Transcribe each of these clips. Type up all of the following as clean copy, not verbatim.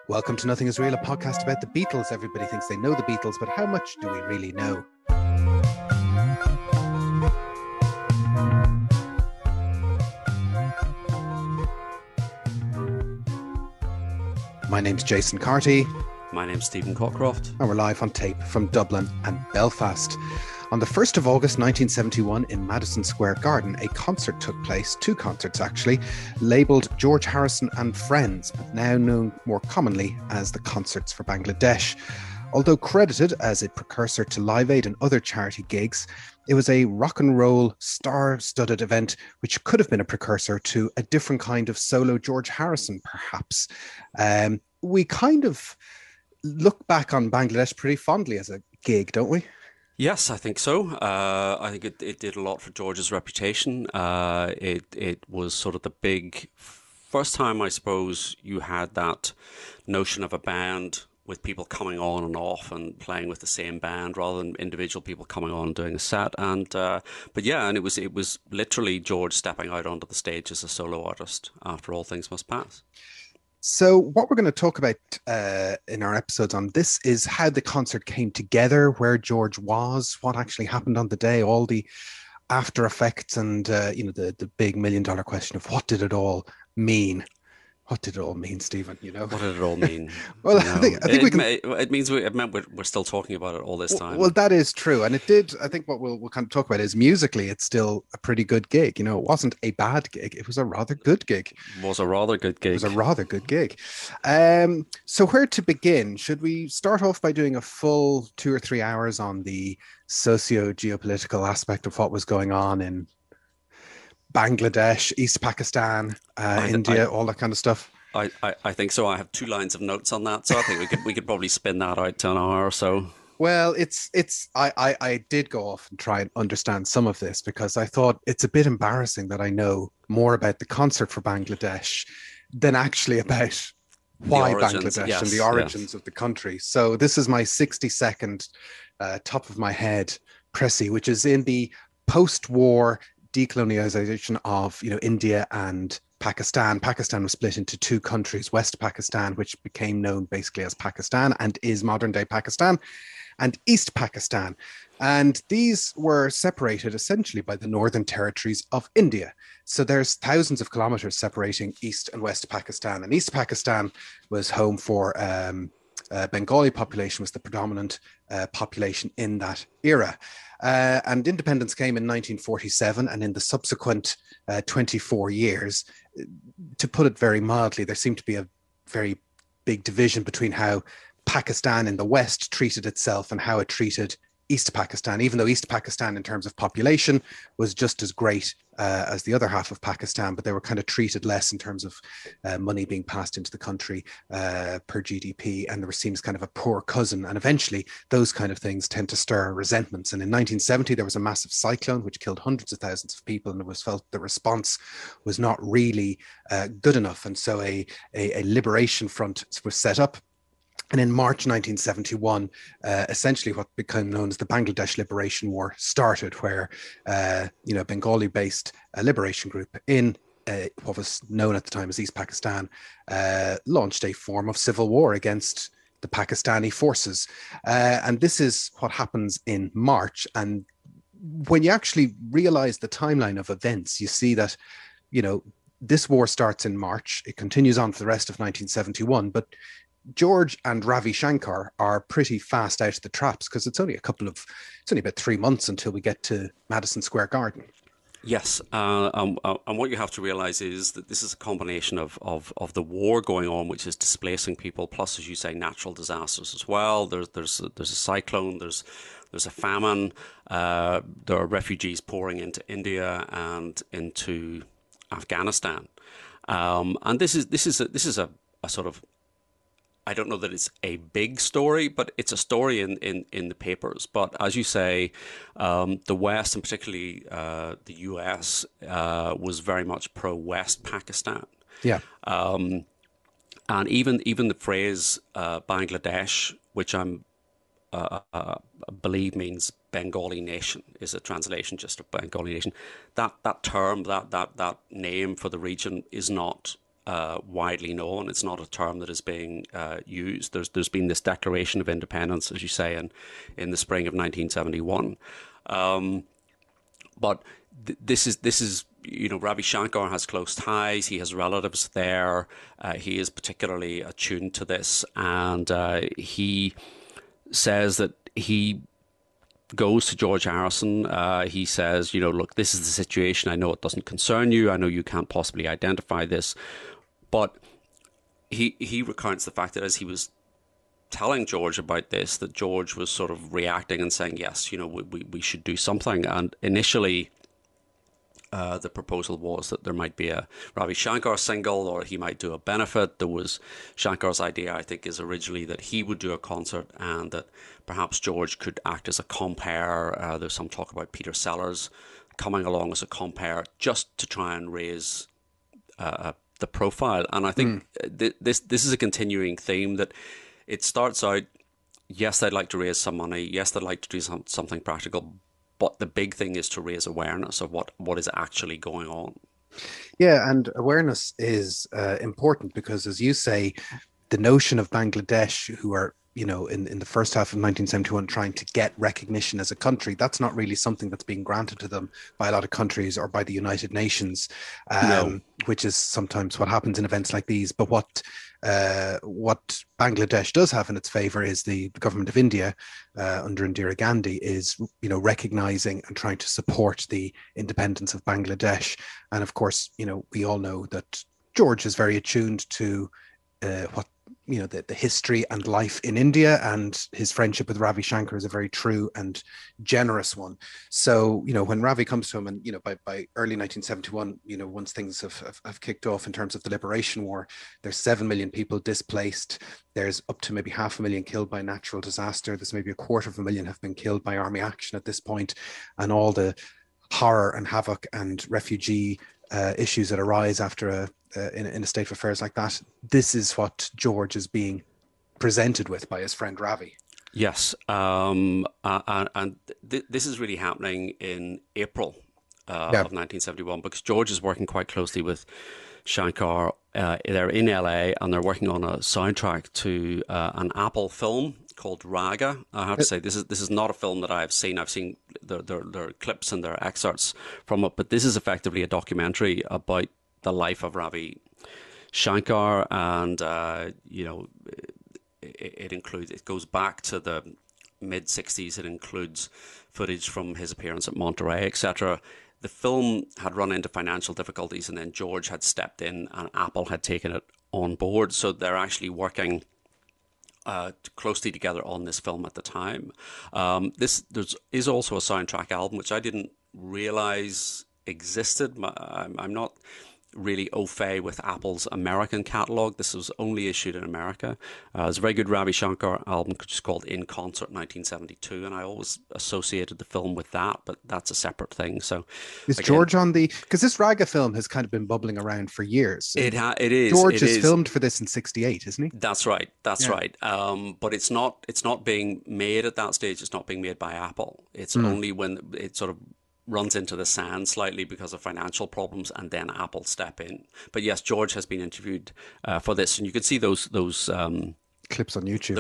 Welcome to Nothing Is Real, a podcast about the Beatles. Everybody thinks they know the Beatles, but how much do we really know? My name's Jason Carty. My name's Stephen Cockcroft. And we're live on tape from Dublin and Belfast. On the 1st of August 1971 in Madison Square Garden, a concert took place, two concerts actually, labelled George Harrison and Friends, but now known more commonly as the Concerts for Bangladesh. Although credited as a precursor to Live Aid and other charity gigs, it was a rock and roll, star-studded event which could have been a precursor to a different kind of solo George Harrison, perhaps. We kind of look back on Bangladesh pretty fondly as a gig, don't we? Yes, I think so. I think it did a lot for George's reputation. It was sort of the big first time, I suppose, you had that notion of a band with people coming on and off and playing with the same band rather than individual people coming on and doing a set. And but yeah, and it was literally George stepping out onto the stage as a solo artist after All Things Must Pass. So what we're going to talk about in our episodes on this is how the concert came together, where George was, what actually happened on the day, all the after effects and, the big $1 million question of what did it all mean? What did it all mean, Stephen? What did it all mean? Well, I think we can. It means we're still talking about it all this time. Well, that is true, and it did. I think what we'll kind of talk about is musically, it's still a pretty good gig. It wasn't a bad gig; it was a rather good gig. It was a rather good gig. So where to begin? Should we start off by doing a full 2 or 3 hours on the socio-geopolitical aspect of what was going on in Bangladesh, East Pakistan, India, all that kind of stuff? I think so. I have 2 lines of notes on that, so I think we could probably spin that out to an hour or so. Well, I did go off and try and understand some of this because I thought it's a bit embarrassing that I know more about the concert for Bangladesh than actually about why Bangladesh and the origins of the country. So this is my 60-second top of my head précis, which is in the post-war decolonization of India and Pakistan. Pakistan was split into 2 countries, West Pakistan, which became known basically as Pakistan and is modern day Pakistan, and East Pakistan. And these were separated essentially by the northern territories of India. So there's thousands of kilometers separating East and West Pakistan. And East Pakistan was home for Bengali population, was the predominant population in that era. And independence came in 1947, and in the subsequent 24 years, to put it very mildly, there seemed to be a very big division between how Pakistan in the West treated itself and how it treated East Pakistan, even though East Pakistan in terms of population was just as great as the other half of Pakistan, but they were kind of treated less in terms of money being passed into the country per GDP, and there seems kind of a poor cousin, and eventually those kind of things tend to stir resentments. And in 1970 there was a massive cyclone which killed hundreds of thousands of people, and it was felt the response was not really good enough, and so a liberation front was set up. And in March 1971, essentially what became known as the Bangladesh Liberation War started, where, Bengali-based liberation group in what was known at the time as East Pakistan launched a form of civil war against the Pakistani forces. And this is what happens in March. And when you actually realize the timeline of events, you see that, this war starts in March. It continues on for the rest of 1971, but George and Ravi Shankar are pretty fast out of the traps because it's only about 3 months until we get to Madison Square Garden. Yes, and what you have to realize is that this is a combination of the war going on, which is displacing people, plus, as you say, natural disasters as well. There's a cyclone, there's a famine, there are refugees pouring into India and into Afghanistan, and this is a sort of, I don't know that it's a big story, but it's a story in the papers. But as you say, the West, and particularly the US, was very much pro-West Pakistan. Yeah. And even the phrase Bangladesh, which I believe means Bengali nation, is a translation just of Bengali nation. That term, that name for the region is not widely known. It's not a term that is being used. There's been this Declaration of Independence, as you say, in the spring of 1971. But this is Ravi Shankar has close ties. He has relatives there. He is particularly attuned to this, and he says that he goes to George Harrison. He says, look, this is the situation. I know it doesn't concern you. I know you can't possibly identify this, but he recounts the fact that as he was telling George about this, that George was sort of reacting and saying, yes, we should do something. And initially, the proposal was that there might be a Ravi Shankar single, or he might do a benefit. There was Shankar's idea, I think, is originally that he would do a concert and that perhaps George could act as a compere. There's some talk about Peter Sellers coming along as a compere just to try and raise the profile. And I think this is a continuing theme, that it starts out, yes, they'd like to raise some money. Yes, they'd like to do something practical. But the big thing is to raise awareness of what is actually going on. Yeah, and awareness is important because, as you say, the notion of Bangladesh, who are, in the first half of 1971 trying to get recognition as a country, that's not really something that's being granted to them by a lot of countries or by the United Nations, No. which is sometimes what happens in events like these. But what Bangladesh does have in its favor is the government of India under Indira Gandhi is, recognizing and trying to support the independence of Bangladesh. And of course, we all know that George is very attuned to the history and life in India, and his friendship with Ravi Shankar is a very true and generous one. So, when Ravi comes to him, and by early 1971, once things have kicked off in terms of the liberation war, there's 7 million people displaced. There's up to maybe 500,000 killed by natural disaster. There's maybe 250,000 have been killed by army action at this point, and all the horror and havoc and refugee issues that arise after in a state of affairs like that. This is what George is being presented with by his friend Ravi. Yes, this is really happening in April of 1971, because George is working quite closely with Shankar. They're in LA and they're working on a soundtrack to an Apple film called Raga. I have to say, this is not a film that I've seen. I've seen their clips and their excerpts from it, but this is effectively a documentary about the life of Ravi Shankar, and it goes back to the mid 60s. It includes footage from his appearance at Monterey, etc. The film had run into financial difficulties, and then George had stepped in and Apple had taken it on board. So they're actually working closely together on this film at the time. There's also a soundtrack album, which I didn't realize existed. I'm not really au fait with Apple's American catalog. This was only issued in America. There's a very good Ravi Shankar album, which is called In Concert 1972, and I always associated the film with that, but that's a separate thing. So, is George on the? Because this Raga film has kind of been bubbling around for years. It is. George is filmed for this in '68, isn't he? That's right. That's right. But it's not being made at that stage. It's not being made by Apple. It's only when it sort of runs into the sand slightly because of financial problems, and then Apple step in. But yes, George has been interviewed for this, and you can see those clips on YouTube.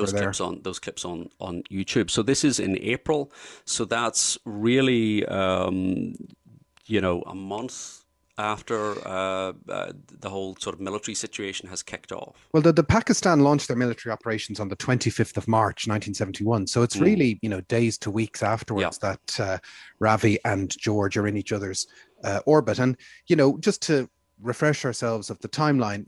Those clips on YouTube. So this is in April. So that's really a month after the whole sort of military situation has kicked off. Well, the Pakistan launched their military operations on the 25th of March, 1971. So it's really, days to weeks afterwards that Ravi and George are in each other's orbit. And, just to refresh ourselves of the timeline,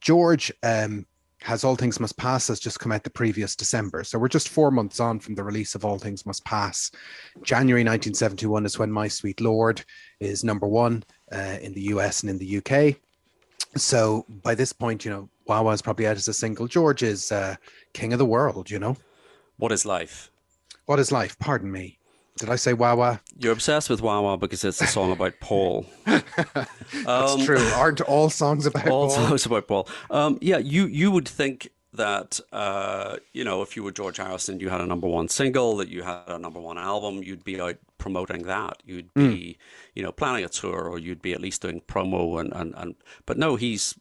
George has All Things Must Pass has just come out the previous December. So we're just 4 months on from the release of All Things Must Pass. January 1971 is when My Sweet Lord is number one in the US and in the UK. So by this point, Wah Wah's probably out as a single. George is king of the world, What is life? What is life? Pardon me. Did I say Wah Wah? You're obsessed with Wah Wah because it's a song about Paul. That's true. Aren't all songs about Paul? All songs about Paul. You would think that, if you were George Harrison, you had a number one single, that you had a number one album, you'd be out promoting that. You'd be, planning a tour, or you'd be at least doing promo. But no, he's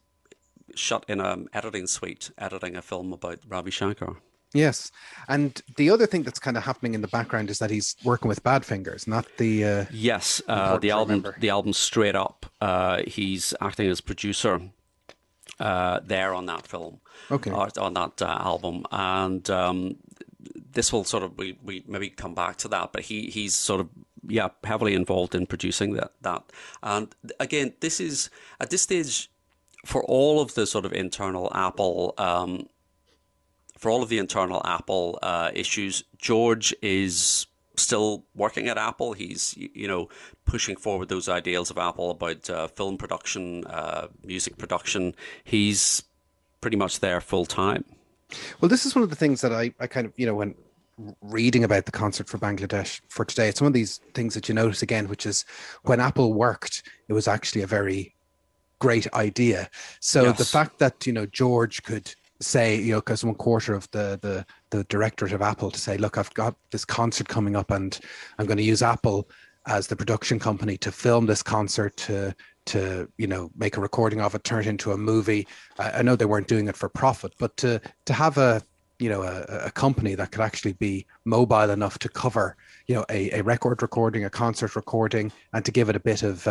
shut in an editing suite, editing a film about Ravi Shankar. Yes. And the other thing that's kind of happening in the background is that he's working with Badfingers, not the Yes, important to remember. the album Straight Up. He's acting as producer there on that film, Okay. on that album, and this will sort of we maybe come back to that, but he's sort of heavily involved in producing that. And again, this is at this stage for all of the sort of internal Apple. For all of the internal Apple issues, George is still working at Apple. He's, pushing forward those ideals of Apple about film production, music production. He's pretty much there full time. Well, this is one of the things that I kind of, when reading about the concert for Bangladesh for today, it's one of these things that you notice again, which is when Apple worked, it was actually a very great idea. So the Yes. fact that, George could say, because one quarter of the directorate of Apple to say, look, I've got this concert coming up and I'm going to use Apple as the production company to film this concert, to make a recording of it, turn it into a movie. I know they weren't doing it for profit, but to have a company that could actually be mobile enough to cover a record recording, a concert recording, and to give it a bit of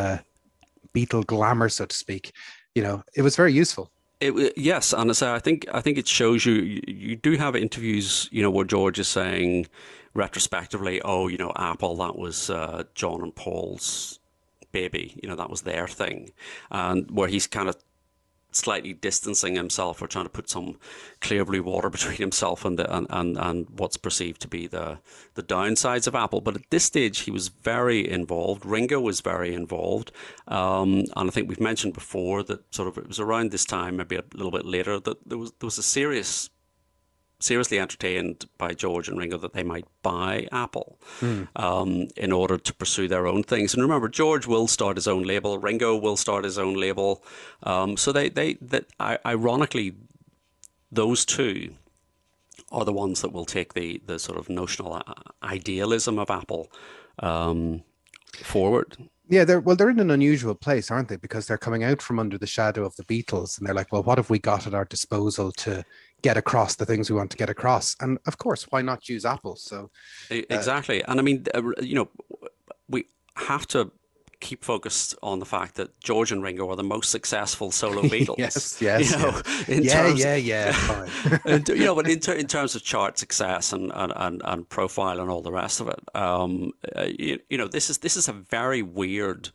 Beatle glamour, so to speak, it was very useful. Yes, and I think it shows you do have interviews, where George is saying retrospectively, oh, Apple, that was John and Paul's baby, that was their thing, and where he's kind of slightly distancing himself or trying to put some clear blue water between himself and and what's perceived to be the downsides of Apple. But at this stage, he was very involved. Ringo was very involved, and I think we've mentioned before that sort of it was around this time, maybe a little bit later, that there was a seriously entertained by George and Ringo that they might buy Apple in order to pursue their own things. And remember, George will start his own label, Ringo will start his own label. So ironically, those two are the ones that will take the sort of notional idealism of Apple forward. Yeah, they're in an unusual place, aren't they? Because they're coming out from under the shadow of the Beatles, and they're like, well, what have we got at our disposal to get across the things we want to get across? And of course, why not use Apple? So Exactly, and I mean, we have to keep focused on the fact that George and Ringo are the most successful solo Beatles. yes, yes, In yeah, terms, yeah, fine. and, but in terms of chart success and profile and all the rest of it, this is a very weird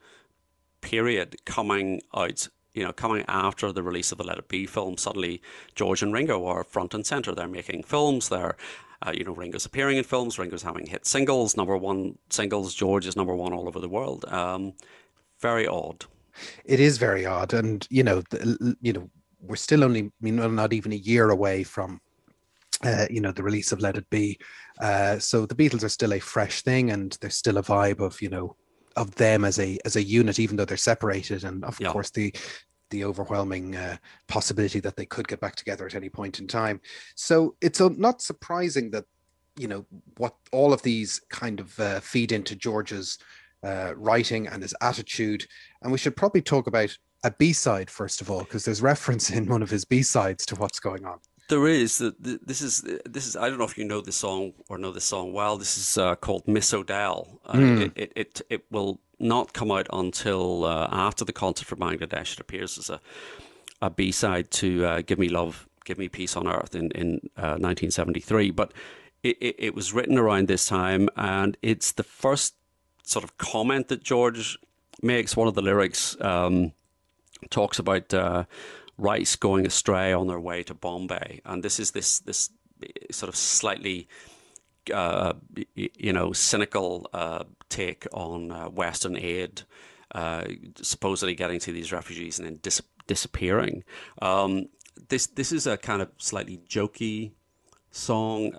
period coming out. Coming after the release of the Let It Be film, suddenly George and Ringo are front and center. They're making films. They're Ringo's appearing in films. Ringo's having hit singles, #1 singles. George is #1 all over the world. Very odd. It is very odd, and we're still only, not even a year away from, the release of Let It Be. So the Beatles are still a fresh thing, and there's still a vibe of of them as a unit, even though they're separated, and of course the overwhelming possibility that they could get back together at any point in time. So it's not surprising that what all of these kind of feed into George's writing and his attitude. And we should probably talk about a B-side first of all, because there's reference in one of his B-sides to what's going on. There is. This is. I don't know if you know this song or know this song well. This is called Miss O'Dell. It will not come out until after the concert for Bangladesh. It appears as a B-side to Give Me Love, Give Me Peace on Earth in 1973. But it was written around this time, and it's the first sort of comment that George makes. One of the lyrics talks about Rice going astray on their way to Bombay, and this is this sort of slightly cynical take on Western aid, supposedly getting to these refugees and then disappearing. This is a kind of slightly jokey song,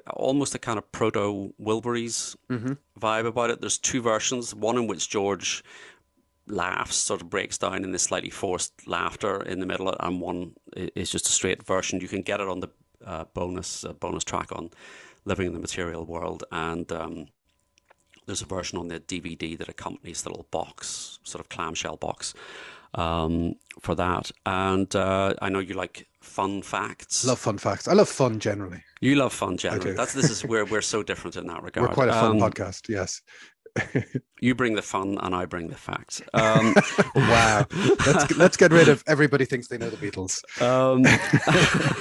almost a kind of proto Wilburys vibe about it. There's two versions, one in which George laughs, sort of breaks down in this slightly forced laughter in the middle, and one is just a straight version. You can get it on the bonus track on Living in the Material World, and there's a version on the DVD that accompanies the little box, sort of clamshell box. for that. And I know you like fun facts. Love fun facts. I love fun generally. You love fun I generally. do. This is where we're so different in that We're regard. quite a fun podcast. Yes. You bring the fun and I bring the facts. Wow. Let's get rid of everybody thinks they know the Beatles.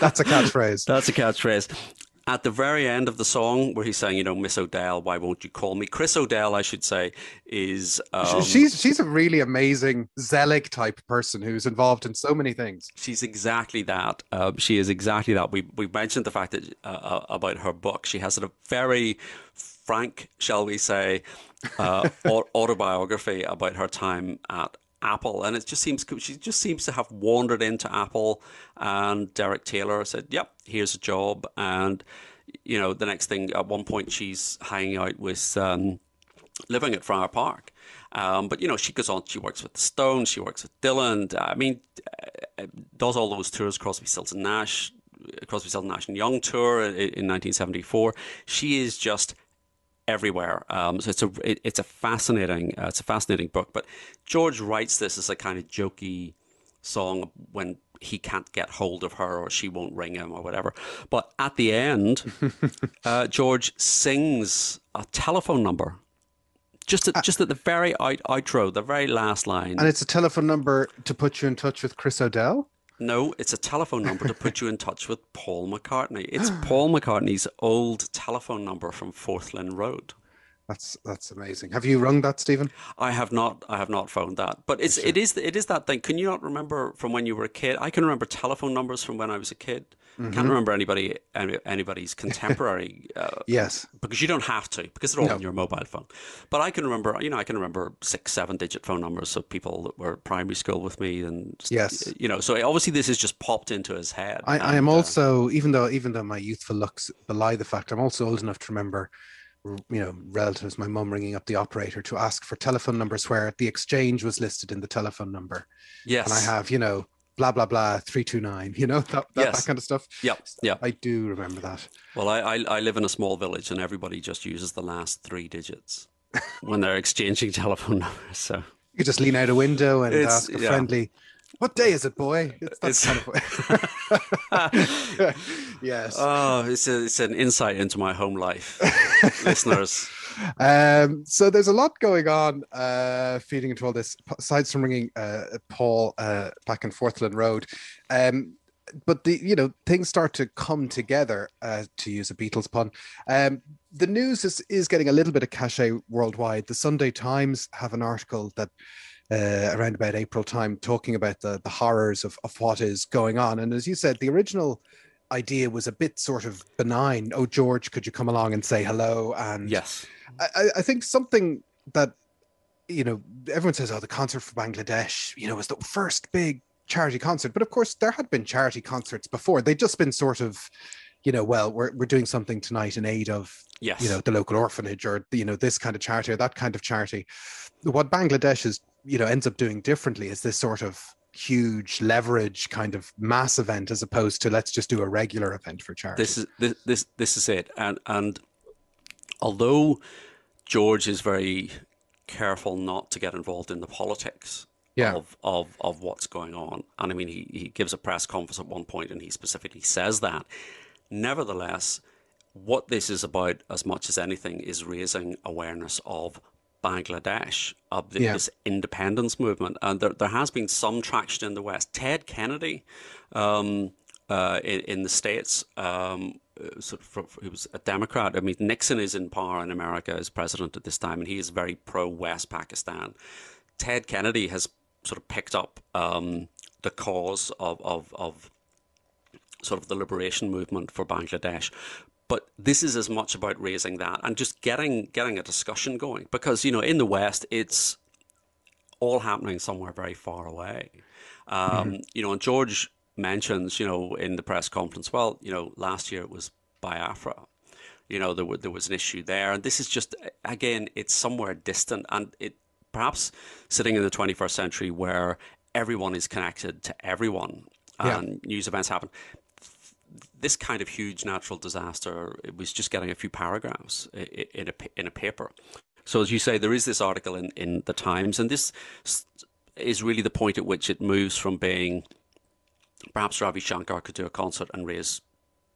That's a catchphrase. That's a catchphrase. At the very end of the song, where he's saying, Miss O'Dell, why won't you call me? Chris O'Dell, I should say, is she's a really amazing Zelig type person who's involved in so many things. She's exactly that. She is exactly that. We mentioned the fact that about her book. She has a very frank, shall we say, autobiography about her time at Apple, and she just seems to have wandered into Apple, and Derek Taylor said, "Yep, here's a job," and the next thing, at one point, she's hanging out with living at Friar Park, but she goes on. She works with the Stones, she works with Dylan. I mean, does all those tours, Crosby, Stills and Nash and Young tour in 1974. She is just everywhere. So it's a fascinating book. But George writes this as a kind of jokey song when he can't get hold of her or she won't ring him or whatever. But at the end, George sings a telephone number. Just at the very outro, the very last line. And it's a telephone number to put you in touch with Chris O'Dell? No, it's a telephone number to put you in touch with Paul McCartney. It's Paul McCartney's old telephone number from Forth Lynn Road. That's amazing. Have you rung that, Stephen? I have not phoned that. But it is that thing. Can you not remember from when you were a kid? I can remember telephone numbers from when I was a kid. Can't remember anybody's contemporary. Yes, because you don't have to, because they're all on your mobile phone. But I can remember, I can remember 6-7 digit phone numbers of people that were primary school with me, and yes, So obviously this has just popped into his head. I am also, even though my youthful looks belie the fact, I'm also old enough to remember, relatives, my mum ringing up the operator to ask for telephone numbers where the exchange was listed in the telephone number. Yes, and I have, blah blah blah 329, that kind of stuff. Yeah, I do remember that. Well, I live in a small village and everybody just uses the last 3 digits when they're exchanging telephone numbers. So you could just lean out a window and ask a friendly, "What day is it, boy?" It's kind of yes. Oh, it's an insight into my home life, listeners. So there's a lot going on feeding into all this, aside from ringing Paul back in Forth Lynn Road. But things start to come together, to use a Beatles pun. The news is getting a little bit of cachet worldwide. The Sunday Times have an article that around about April time talking about the horrors of what is going on. And as you said, the original idea was a bit sort of benign. Oh, George, could you come along and say hello? And yes, I think something that, everyone says, the concert for Bangladesh, was the first big charity concert. But of course, there had been charity concerts before. They'd just been sort of, well, we're doing something tonight in aid of, the local orphanage, or, this kind of charity or that kind of charity. What Bangladesh is, ends up doing differently is this sort of huge leverage kind of mass event, as opposed to let's just do a regular event for charity. This is it. And although George is very careful not to get involved in the politics of what's going on, and I mean he gives a press conference at one point and he specifically says that, nevertheless, what this is about as much as anything is raising awareness of Bangladesh, of this independence movement. And there has been some traction in the West. Ted Kennedy in the States, he was a Democrat. I mean, Nixon is in power in America as president at this time, and he is very pro-West Pakistan. Ted Kennedy has sort of picked up the cause of sort of the liberation movement for Bangladesh. But this is as much about raising that and just getting a discussion going, because, in the West, it's all happening somewhere very far away. And George mentions, in the press conference, well, last year it was Biafra. There was an issue there. And this is just, again, it's somewhere distant, and it perhaps sitting in the 21st century where everyone is connected to everyone and news events happen. This kind of huge natural disaster, it was just getting a few paragraphs in a paper. So as you say, there is this article in the Times, and this is really the point at which it moves from being perhaps Ravi Shankar could do a concert and raise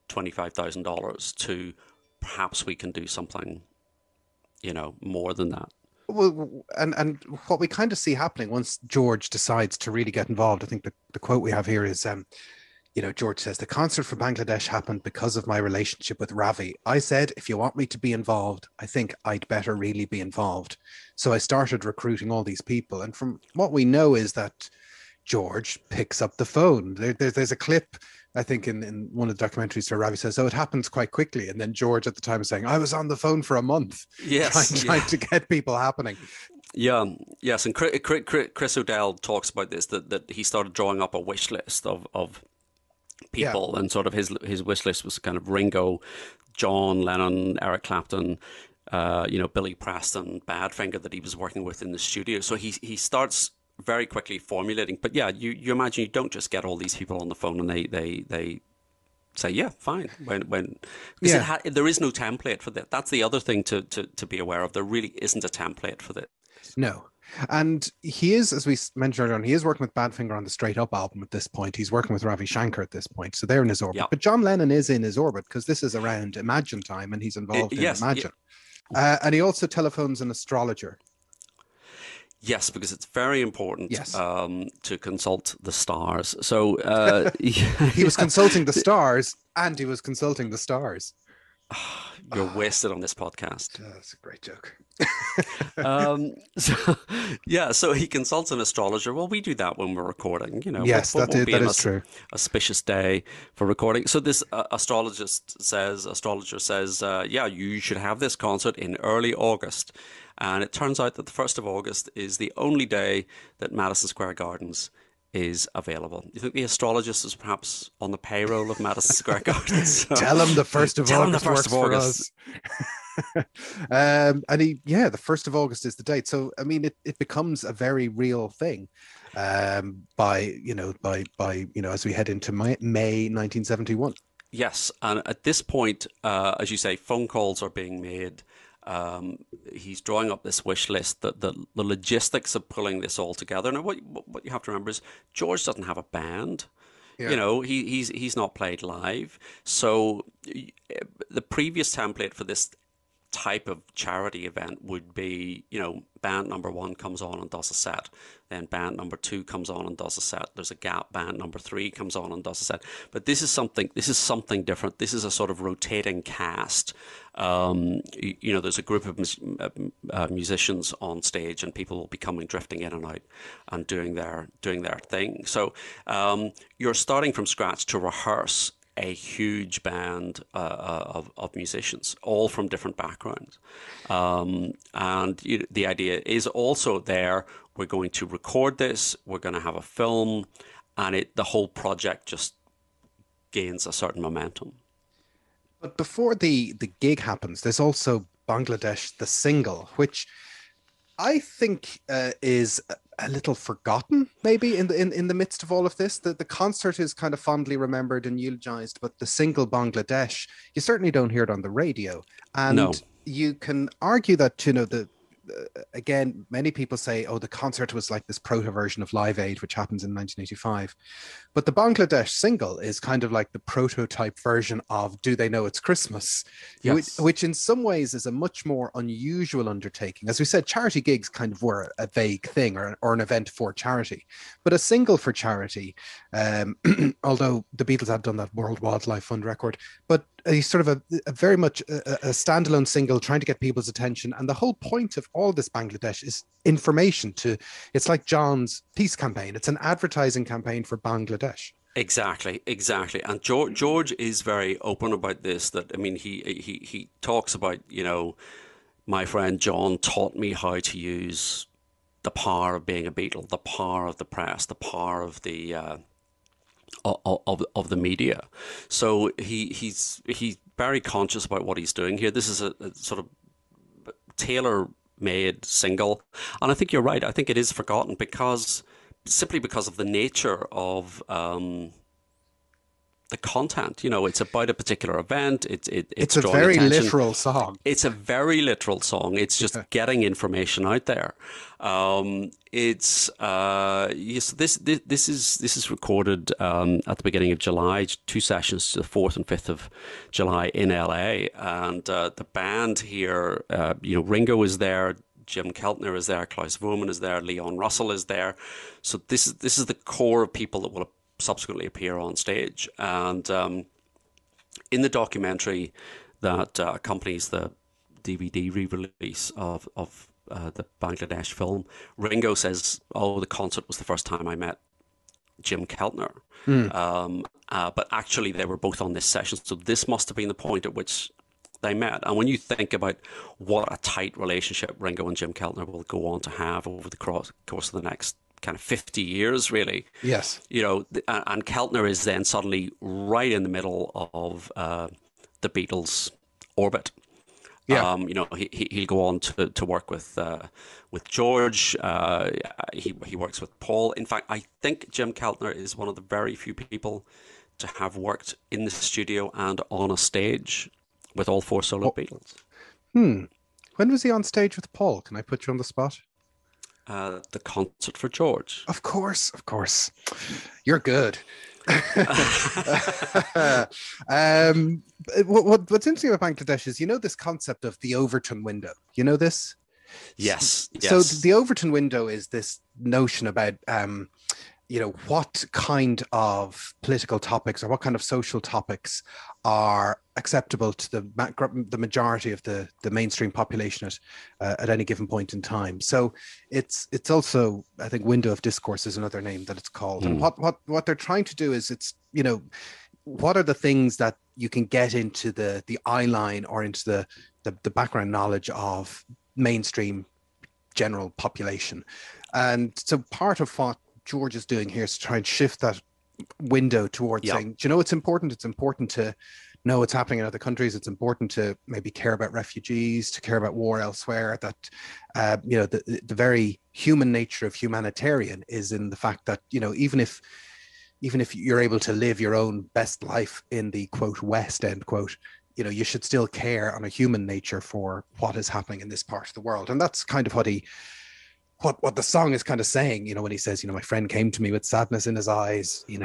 $25,000 to perhaps we can do something, more than that. Well, and what we kind of see happening once George decides to really get involved, I think the quote we have here is, George says, the concert for Bangladesh happened because of my relationship with Ravi. I said, if you want me to be involved, I think I'd better really be involved. So I started recruiting all these people. And from what we know is that George picks up the phone. There's a clip, I think, in one of the documentaries where Ravi says, "Oh, it happens quite quickly." And then George at the time is saying, "I was on the phone for a month, Yes, trying to get people happening." Yeah, yes, and Chris O'Dell talks about this that he started drawing up a wish list of people, and sort of his wish list was kind of Ringo, John Lennon, Eric Clapton, Billy Preston, Badfinger that he was working with in the studio. So he starts very quickly formulating. But yeah, you imagine you don't just get all these people on the phone and they say, yeah, fine. When because there is no template for that. That's the other thing to be aware of. There really isn't a template for this. No. And he is, as we mentioned earlier on, he is working with Badfinger on the Straight Up album at this point. He's working with Ravi Shankar at this point. So they're in his orbit. Yeah. But John Lennon is in his orbit because this is around Imagine time and he's involved in Imagine. Yeah. And he also telephones an astrologer. Yes, because it's very important to consult the stars. So he was consulting the stars and he was consulting the stars. You're wasted on this podcast. That's a great joke. So he consults an astrologer. Well, we do that when we're recording. Yes, that is true. Auspicious day for recording. So this astrologer says, you should have this concert in early August. And it turns out that the 1st of August is the only day that Madison Square Gardens is available. You think the astrologist is perhaps on the payroll of Madison Square Gardens? So tell him the 1st of August works for us. And the 1st of August is the date. So, I mean, it becomes a very real thing by as we head into May 1971. Yes. And at this point, as you say, phone calls are being made. He's drawing up this wish list. The logistics of pulling this all together. Now, what you have to remember is George doesn't have a band. Yeah. He's not played live. So the previous template for this type of charity event would be, band number 1 comes on and does a set, then band number 2 comes on and does a set, there's a gap, band number 3 comes on and does a set. But this is something different. This is a sort of rotating cast. There's a group of musicians on stage and people will be drifting in and out and doing their thing. So you're starting from scratch to rehearse a huge band of musicians, all from different backgrounds. And the idea is also there, we're going to record this, we're going to have a film, and the whole project just gains a certain momentum. But before the gig happens, there's also Bangladesh, the single, which I think is a little forgotten, maybe in the midst of all of this. The concert is kind of fondly remembered and eulogized, but the single Bangladesh, you certainly don't hear it on the radio. And you can argue that, again, many people say, the concert was like this proto version of Live Aid, which happens in 1985. But the Bangladesh single is kind of like the prototype version of Do They Know It's Christmas? Yes. Which in some ways is a much more unusual undertaking. As we said, charity gigs kind of were a vague thing or an event for charity. But a single for charity, although the Beatles had done that World Wildlife Fund record, but a sort of a very much a standalone single trying to get people's attention. And the whole point of all this Bangladesh is information it's like John's peace campaign. It's an advertising campaign for Bangladesh. Exactly. And George is very open about this, that, I mean, he talks about, my friend John taught me how to use the power of being a Beatle, the power of the press, the power of the of the media. So he's very conscious about what he's doing here. This is a sort of tailor-made single, and I think you're right. I think it is forgotten simply because of the nature of the content. You know, it's about a particular event. It's It's a drawing very attention. literal song. It's a very literal song. It's just Yeah. getting information out there. It's yes. This is recorded at the beginning of July. Two sessions, the 4th and 5th of July in LA, and the band here. Ringo is there. Jim Keltner is there. Klaus Voormann is there. Leon Russell is there. So this is the core of people that will subsequently appear on stage. And in the documentary that accompanies the DVD re-release of the Bangladesh film, Ringo says, "Oh, the concert was the first time I met Jim Keltner." But actually, they were both on this session, so this must have been the point at which they met. And when you think about what a tight relationship Ringo and Jim Keltner will go on to have over the course of the next kind of 50 years, really. Yes. And Keltner is then suddenly right in the middle of the Beatles' orbit. Yeah. He'll go on to work with George. He works with Paul. In fact, I think Jim Keltner is one of the very few people to have worked in the studio and on a stage with all four solo Beatles. When was he on stage with Paul? Can I put you on the spot? The Concert for George. Of course. You're good. What's interesting about Bangladesh is, this concept of the Overton window. You know this? Yes. So the Overton window is this notion about what kind of political topics or what kind of social topics are acceptable to the majority of the mainstream population at any given point in time. So it's also, I think, window of discourse is another name that it's called. And what they're trying to do is what are the things that you can get into the eye line or into the background knowledge of mainstream general population. And so part of what George is doing here is to try and shift that window towards saying, it's important. It's important to know what's happening in other countries. It's important to maybe care about refugees, to care about war elsewhere. That the very human nature of humanitarian is in the fact that even if you're able to live your own best life in the quote West end quote, you should still care on a human nature for what is happening in this part of the world. And that's kind of what the song is kind of saying, when he says, my friend came to me with sadness in his eyes, he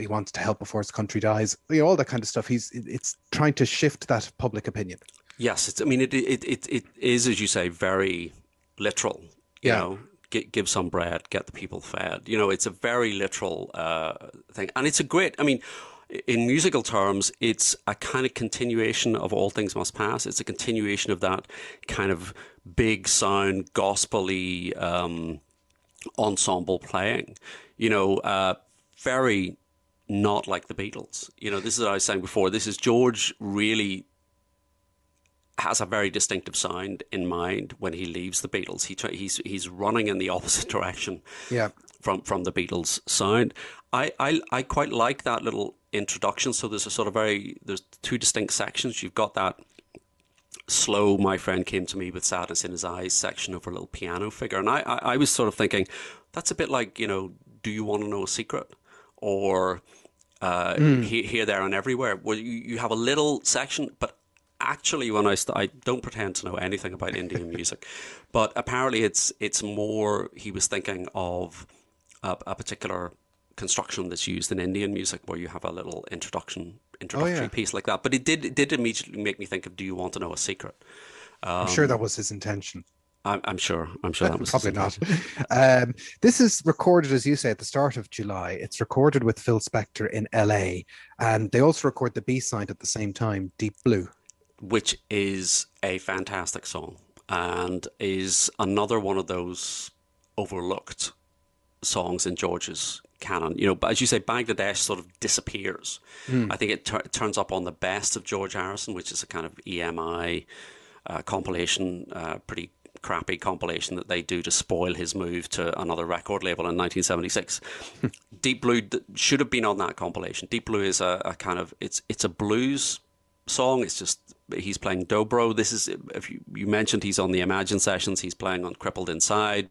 wants to help before his country dies, all that kind of stuff. It's trying to shift that public opinion. Yes, it is, as you say, very literal. You know, give some bread, get the people fed. It's a very literal thing, and it's a great. In musical terms, it's a kind of continuation of All Things Must Pass. It's a continuation of that kind of big sound, gospel-y ensemble playing. Very not like the Beatles. This is what I was saying before. This is George really has a very distinctive sound in mind when he leaves the Beatles. He's running in the opposite direction. Yeah. From the Beatles sound. I quite like that little introduction. So there's there's two distinct sections. You've got that slow "My friend came to me with sadness in his eyes" section over a little piano figure, and I was sort of thinking that's a bit like "Do you want to know a secret?" or "Here, There, and Everywhere," where you have a little section, but actually, when I don't pretend to know anything about Indian music, but apparently it's more he was thinking of a particular construction that's used in Indian music where you have a little introductory piece like that. But it did immediately make me think of "Do You Want to Know a Secret?" I'm sure that was his intention. I'm sure that was probably not. This is recorded, as you say, at the start of July. It's recorded with Phil Spector in LA, and they also record the B-side at the same time, Deep Blue, which is a fantastic song and is another one of those overlooked songs in George's canon. But as you say, Bangladesh sort of disappears. I think it turns up on the Best of George Harrison, which is a kind of EMI compilation, pretty crappy compilation that they do to spoil his move to another record label in 1976. Deep Blue should have been on that compilation. Deep Blue is a kind of, it's a blues song. It's just, he's playing dobro. This is, if you mentioned he's on the Imagine sessions, he's playing on Crippled Inside.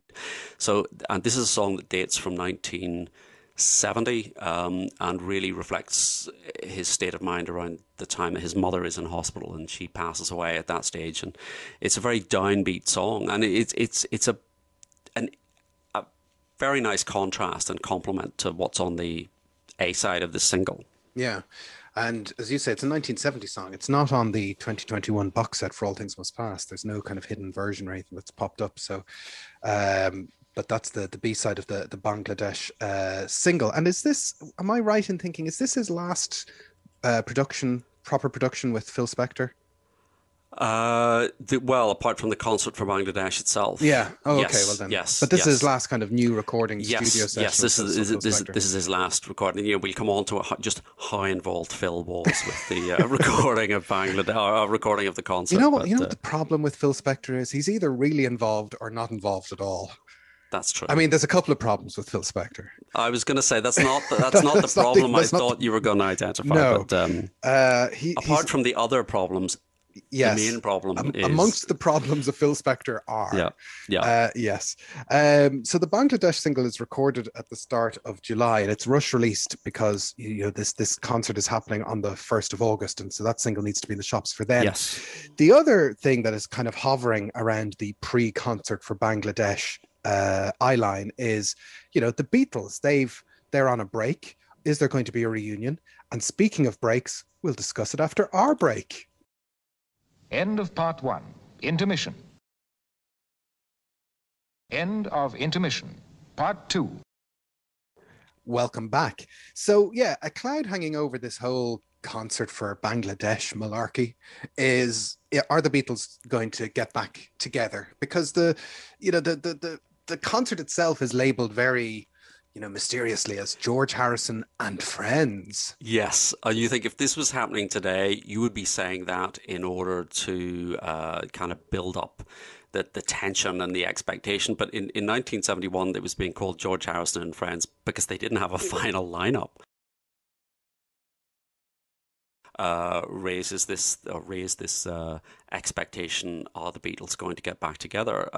So, and this is a song that dates from 1970 and really reflects his state of mind around the time that his mother is in hospital and she passes away at that stage, and it's a very downbeat song, and it's a very nice contrast and complement to what's on the A side of the single. Yeah. And as you say, it's a 1970 song. It's not on the 2021 box set for All Things Must Pass. There's no kind of hidden version or anything that's popped up. So, but that's the B side of the Bangladesh single. And is this, am I right in thinking, is this his last proper production with Phil Spector? Well, apart from the concert for Bangladesh itself. Yeah. Oh, yes, okay. Well then. yes. But this yes. is his last kind of new recording Yes, studio session. yes. This is his last recording. You know, we'll come on to just how involved Phil was with the recording of Bangladesh, recording of the concert. You know what the problem with Phil Spector is? He's either really involved or not involved at all. That's true. I mean, there's a couple of problems with Phil Spector. I was going to say that's not the problem I thought you were going to identify. No. But apart from the other problems, yes, the main problem is amongst the problems of Phil Spector are yes. So the Bangladesh single is recorded at the start of July, and it's rush released because this concert is happening on the 1st of August, and so that single needs to be in the shops for then. Yes. The other thing that is kind of hovering around the pre-concert for Bangladesh eyeline is, the Beatles. They're on a break. Is there going to be a reunion? And speaking of breaks, we'll discuss it after our break. End of part 1. Intermission. End of intermission. Part 2. Welcome back. So yeah, a cloud hanging over this whole concert for Bangladesh malarkey is, are the Beatles going to get back together? Because the concert itself is labeled very, mysteriously as George Harrison and Friends. Yes. You think if this was happening today, you would be saying that in order to kind of build up the tension and the expectation. But in 1971, it was being called George Harrison and Friends because they didn't have a final lineup. Raised this expectation: are the Beatles going to get back together?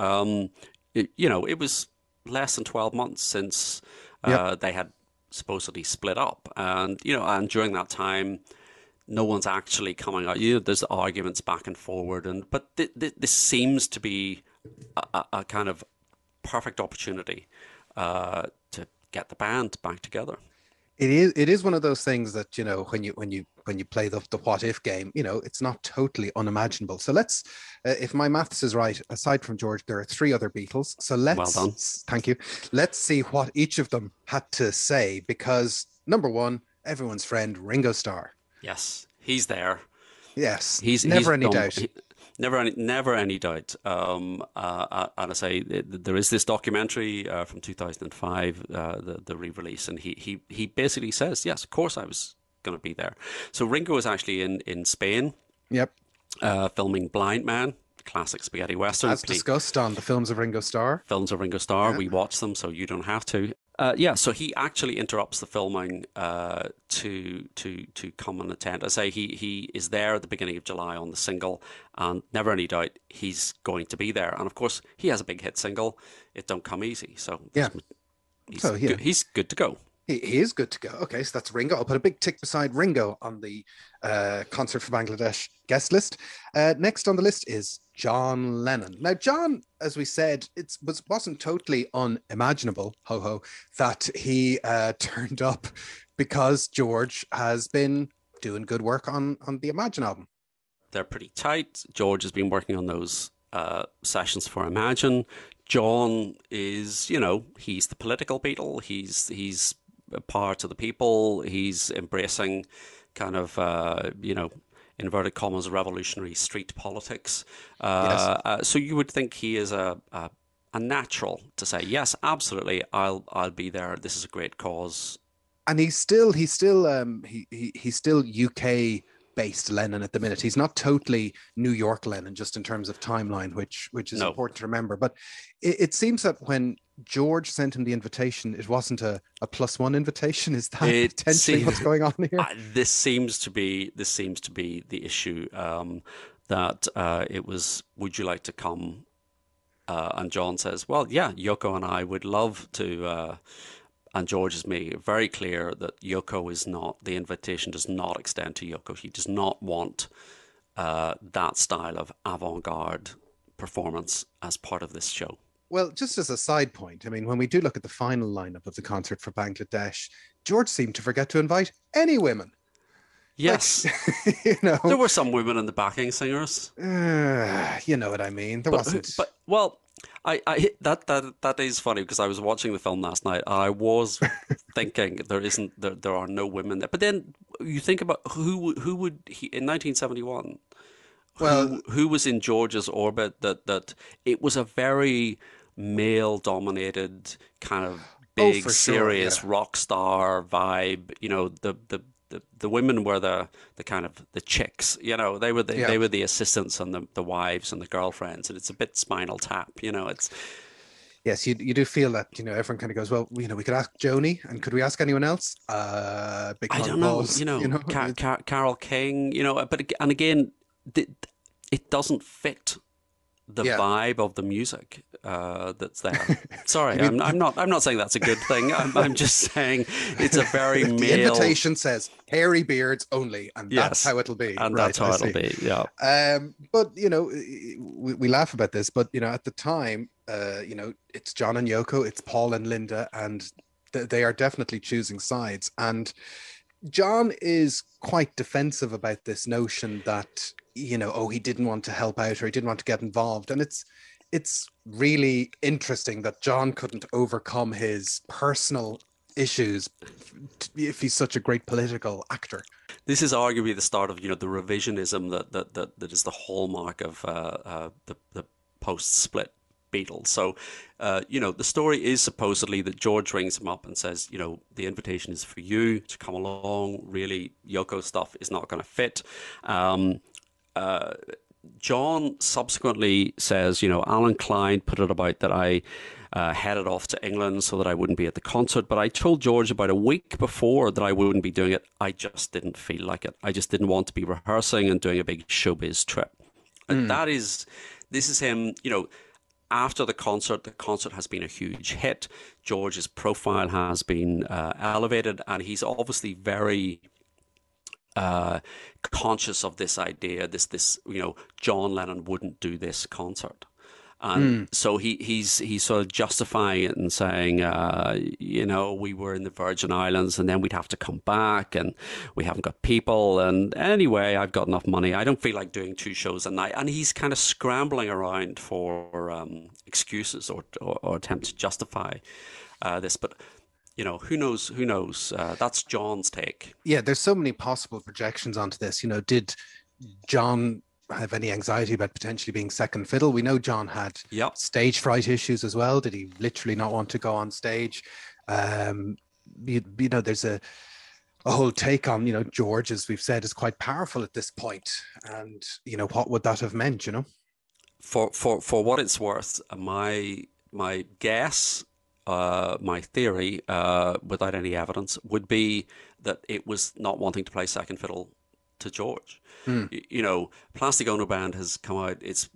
It was less than 12 months since they had supposedly split up, and during that time, no one's actually coming out. There's arguments back and forward, but this seems to be a kind of perfect opportunity to get the band back together. It is one of those things that, when you play the what if game, it's not totally unimaginable. So let's, if my maths is right, aside from George, there are 3 other Beatles. So well done. Thank you. Let's see what each of them had to say, because number 1, everyone's friend, Ringo Starr. Yes, he's there. Yes, he's never any doubt. Never any doubt. And I say there is this documentary from 2005, the re-release, and he basically says, yes, of course I was going to be there. So Ringo was actually in Spain. Yep. Filming Blind Man, classic spaghetti western. As discussed on the Films of Ringo Starr. Films of Ringo Starr. Yeah. We watch them, so you don't have to. So he actually interrupts the filming to come and attend. I say he is there at the beginning of July on the single, and never any doubt he's going to be there. And of course, he has a big hit single, "It Don't Come Easy." So he's good to go. He is good to go. Okay, so that's Ringo. I'll put a big tick beside Ringo on the concert for Bangladesh guest list. Next on the list is John Lennon. Now, John, as we said, wasn't totally unimaginable, that he turned up because George has been doing good work on the Imagine album. They're pretty tight. George has been working on those sessions for Imagine. John is, he's the political Beatle. He's a part of the people. He's embracing kind of, inverted commas, revolutionary street politics. Yes. So you would think he is a natural to say, yes, absolutely, I'll be there. This is a great cause. And he's still UK based Lennon at the minute. He's not totally New York Lennon, just in terms of timeline, which is important to remember. But it seems that when George sent him the invitation, it wasn't a +1 invitation. Is that potentially what's going on here? This seems to be the issue. That it was, would you like to come? And John says, well, yeah, Yoko and I would love to And George has made it very clear that Yoko is not, the invitation does not extend to Yoko. He does not want that style of avant-garde performance as part of this show. Well, just as a side point, I mean, when we do look at the final lineup of the concert for Bangladesh, George seemed to forget to invite any women. Yes, Like, there were some women in the backing singers. You know what I mean. There wasn't. But well, that is funny because I was watching the film last night. And I was thinking there are no women there. But then you think about who would he in 1971. Well, who was in George's orbit? That it was a very male-dominated kind of big, for sure, serious yeah. rock star vibe. You know, the women were the kind of the chicks. You know, they were the assistants and the wives and the girlfriends, and it's a bit Spinal Tap. You know, it's. Yes, you do feel that, everyone kind of goes, well, we could ask Joni, and could we ask anyone else? Big I Con don't know, Balls, Carol King, and again, it doesn't fit the vibe of the music that's there. Sorry, I'm not saying that's a good thing. I'm just saying it's a very male. The invitation says hairy beards only, and that's how it'll be. And right, that's how it'll be. Yeah. But we laugh about this, but at the time, it's John and Yoko, it's Paul and Linda, and they are definitely choosing sides. And John is quite defensive about this notion that he didn't want to help out or he didn't want to get involved. And it's really interesting that John couldn't overcome his personal issues if he's such a great political actor. This is arguably the start of the revisionism that is the hallmark of the post-split Beatles. So, the story is supposedly that George rings him up and says, the invitation is for you to come along. Really, Yoko stuff is not going to fit. John subsequently says, Alan Klein put it about that I headed off to England so that I wouldn't be at the concert. But I told George about a week before that I wouldn't be doing it. I just didn't feel like it. I just didn't want to be rehearsing and doing a big showbiz trip. And this is him, after the concert has been a huge hit. George's profile has been elevated, and he's obviously very conscious of this idea, this John Lennon wouldn't do this concert. And so he's sort of justifying it and saying, we were in the Virgin Islands and then we'd have to come back and we haven't got people. And anyway, I've got enough money. I don't feel like doing 2 shows a night. And he's kind of scrambling around for excuses or attempt to justify this. But who knows? Who knows? That's John's take. Yeah, there's so many possible projections onto this. Did John have any anxiety about potentially being second fiddle? We know John had stage fright issues as well. Did he literally not want to go on stage? There's a whole take on, George, as we've said, is quite powerful at this point. And, what would that have meant, For what it's worth, my guess, my theory, without any evidence, would be that it was not wanting to play second fiddle to George. Plastic Ono Band has come out. It's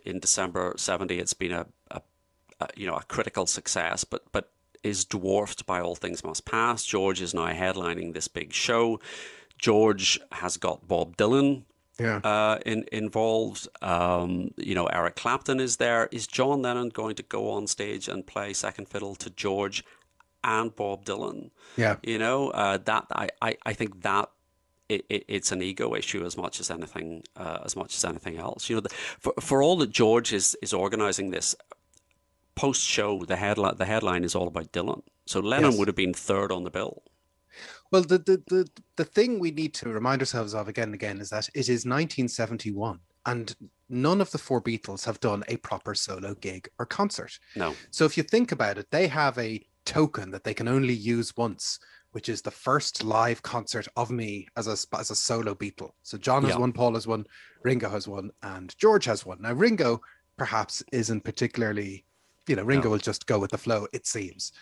in December '70. It's been a critical success, but is dwarfed by All Things Must Pass. George is now headlining this big show. George has got Bob Dylan involved. Eric Clapton is there. Is John Lennon going to go on stage and play second fiddle to George and Bob Dylan? Yeah. That I think that it's an ego issue as much as anything else. For all that George is organizing this post show, the headline is all about Dylan. So Lennon would have been third on the bill. Well, the thing we need to remind ourselves of again and again is that it is 1971 and none of the 4 Beatles have done a proper solo gig or concert. No. So if you think about it, they have a token that they can only use once, which is the first live concert of me as a solo Beatle. So John has one, Paul has one, Ringo has one, and George has one. Now, Ringo perhaps isn't particularly, Ringo will just go with the flow, it seems.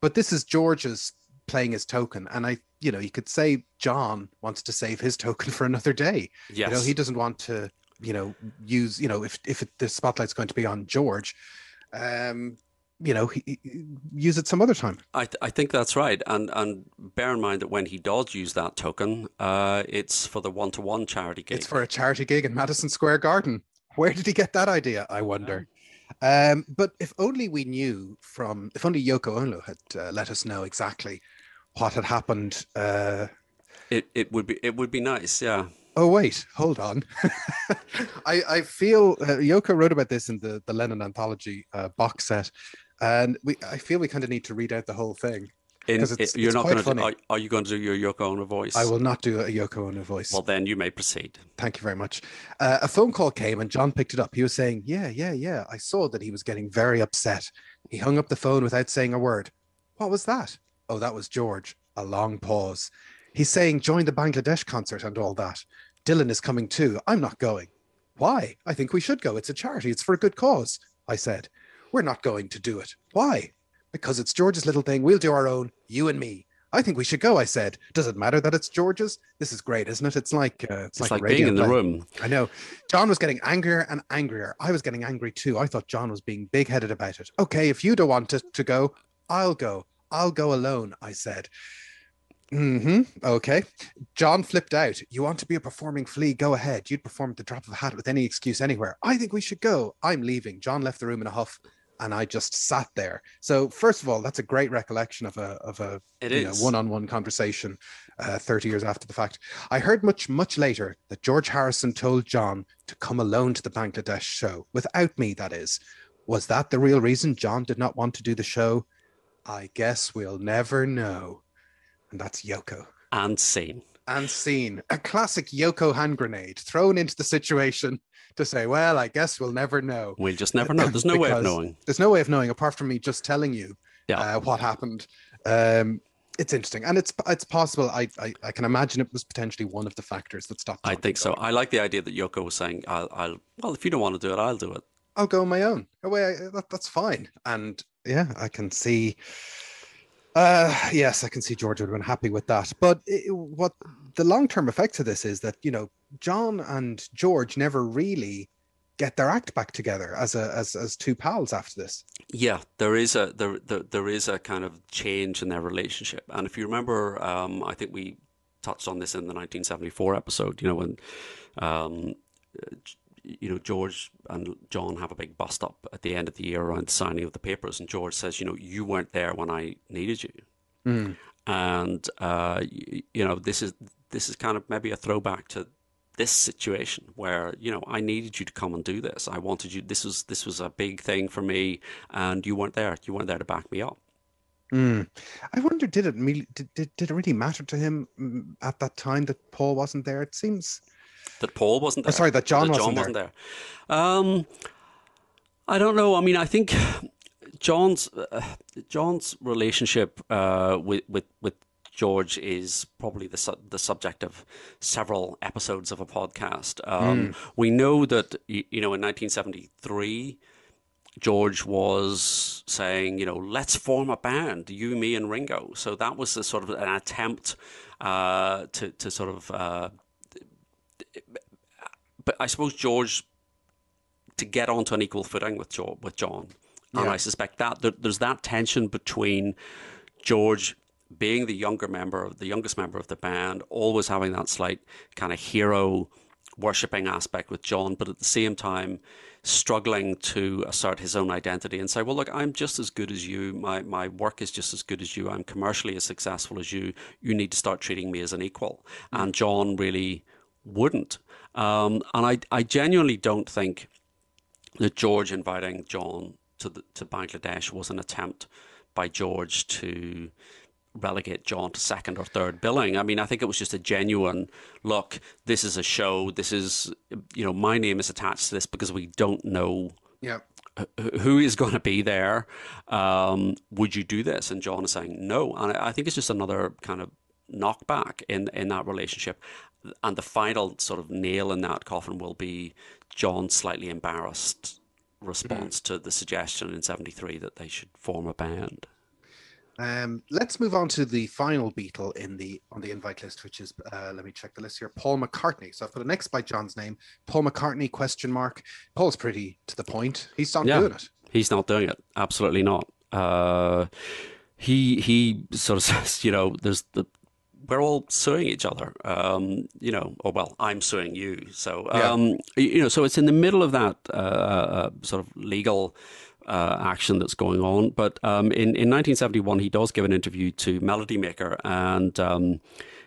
But this is George's playing his token. And you could say John wants to save his token for another day. Yes. He doesn't want to, use, if the spotlight's going to be on George. use it some other time. I think that's right, and bear in mind that when he does use that token, it's for the one-to-one charity gig. It's for a charity gig in Madison Square Garden. Where did he get that idea, I wonder? But if only if only Yoko Ono had let us know exactly what had happened. It would be nice, yeah. Oh wait, hold on. I feel Yoko wrote about this in the Lennon Anthology box set, and I feel we kind of need to read out the whole thing. You're not going to. Are you going to do your Yoko Ono voice? I will not do a Yoko Ono voice. Well, then you may proceed. Thank you very much. A phone call came and John picked it up. He was saying, yeah. I saw that he was getting very upset. He hung up the phone without saying a word. What was that? Oh, that was George. A long pause. He's saying, join the Bangladesh concert and all that. Dylan is coming too. I'm not going. Why? I think we should go. It's a charity. It's for a good cause. I said, we're not going to do it. Why? Because it's George's little thing. We'll do our own, you and me. I think we should go, I said. Does it matter that it's George's? This is great, isn't it? It's like being in the room. I know. John was getting angrier and angrier. I was getting angry too. I thought John was being big-headed about it. Okay, if you don't want to go, I'll go. I'll go alone, I said. Okay. John flipped out. You want to be a performing flea? Go ahead. You'd perform at the drop of a hat with any excuse anywhere. I think we should go. I'm leaving. John left the room in a huff. And I just sat there. So first of all, that's a great recollection of a one-on-one conversation 30 years after the fact. I heard much later that George Harrison told John to come alone to the Bangladesh show, without me, that is. Was that the real reason John did not want to do the show? I guess we'll never know. And that's Yoko. And scene. A classic Yoko hand grenade thrown into the situation to say, well, I guess we'll never know. We'll just never know. There's no way of knowing. There's no way of knowing apart from me just telling you what happened. It's interesting. And it's possible. I can imagine it was potentially one of the factors that stopped. I think so. I like the idea that Yoko was saying, well, if you don't want to do it, I'll do it. I'll go on my own. That's fine. And yeah, I can see... yes, I can see George would have been happy with that. But what the long-term effects of this is that, John and George never really get their act back together as two pals after this. Yeah, there is a kind of change in their relationship. And if you remember, I think we touched on this in the 1974 episode, when George and John have a big bust up at the end of the year around the signing of the papers, and George says, you weren't there when I needed you. And this is kind of maybe a throwback to this situation where I needed you to come and do this. I wanted you. This was a big thing for me, and you weren't there. You weren't there to back me up. I wonder, did it really matter to him at that time that Paul wasn't there? It seems that Paul wasn't there. Oh, sorry, that John wasn't there. I don't know. I mean, I think John's relationship with George is probably the subject of several episodes of a podcast. We know that in 1973, George was saying, let's form a band, you, me, and Ringo. So that was a sort of an attempt to sort of. But I suppose George to get onto an equal footing with John, and I suspect that there's that tension between George being the youngest member of the band, always having that slight kind of hero worshipping aspect with John, but at the same time struggling to assert his own identity and say, well, look, I'm just as good as you. My work is just as good as you. I'm commercially as successful as you. You need to start treating me as an equal. And John really wouldn't. And I genuinely don't think that George inviting John to Bangladesh was an attempt by George to relegate John to second or third billing. I mean, I think it was just a genuine, look, this is a show. This is, my name is attached to this because we don't know who is going to be there. Would you do this? And John is saying no. And I think it's just another kind of knockback in that relationship. And the final sort of nail in that coffin will be John's slightly embarrassed response to the suggestion in 73 that they should form a band. Let's move on to the final Beatle on the invite list, which is let me check the list here. Paul McCartney. So I've put an X by John's name. Paul McCartney ? Paul's pretty to the point. He's not doing it. He's not doing it. Absolutely not. He sort of says, we're all suing each other. Or well, I'm suing you. So Yeah. so it's in the middle of that sort of legal action that's going on. But in 1971, he does give an interview to Melody Maker, and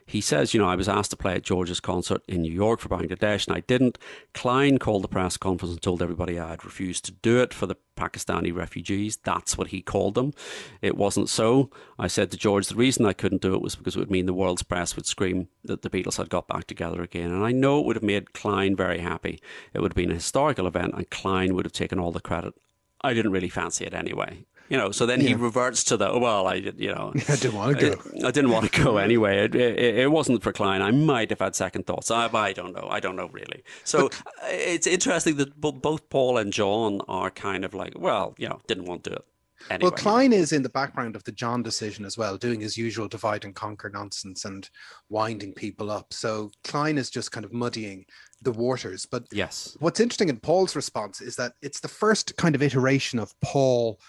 he says, I was asked to play at George's concert in New York for Bangladesh, and I didn't. Klein called the press conference and told everybody I had refused to do it for the Pakistani refugees. That's what he called them. It wasn't so. I said to George, the reason I couldn't do it was because it would mean the world's press would scream that the Beatles had got back together again. And I know it would have made Klein very happy. It would have been a historical event, and Klein would have taken all the credit. I didn't really fancy it anyway. So then he reverts to I didn't want to go. I didn't want to go anyway. It wasn't for Klein. I might have had second thoughts. I don't know. I don't know really. So it's interesting that both Paul and John are kind of like, well, didn't want to do it anyway. Well, Klein is in the background of the John decision as well, doing his usual divide and conquer nonsense and winding people up. So Klein is just kind of muddying the waters. But yes, what's interesting in Paul's response is that it's the first kind of iteration of Paul,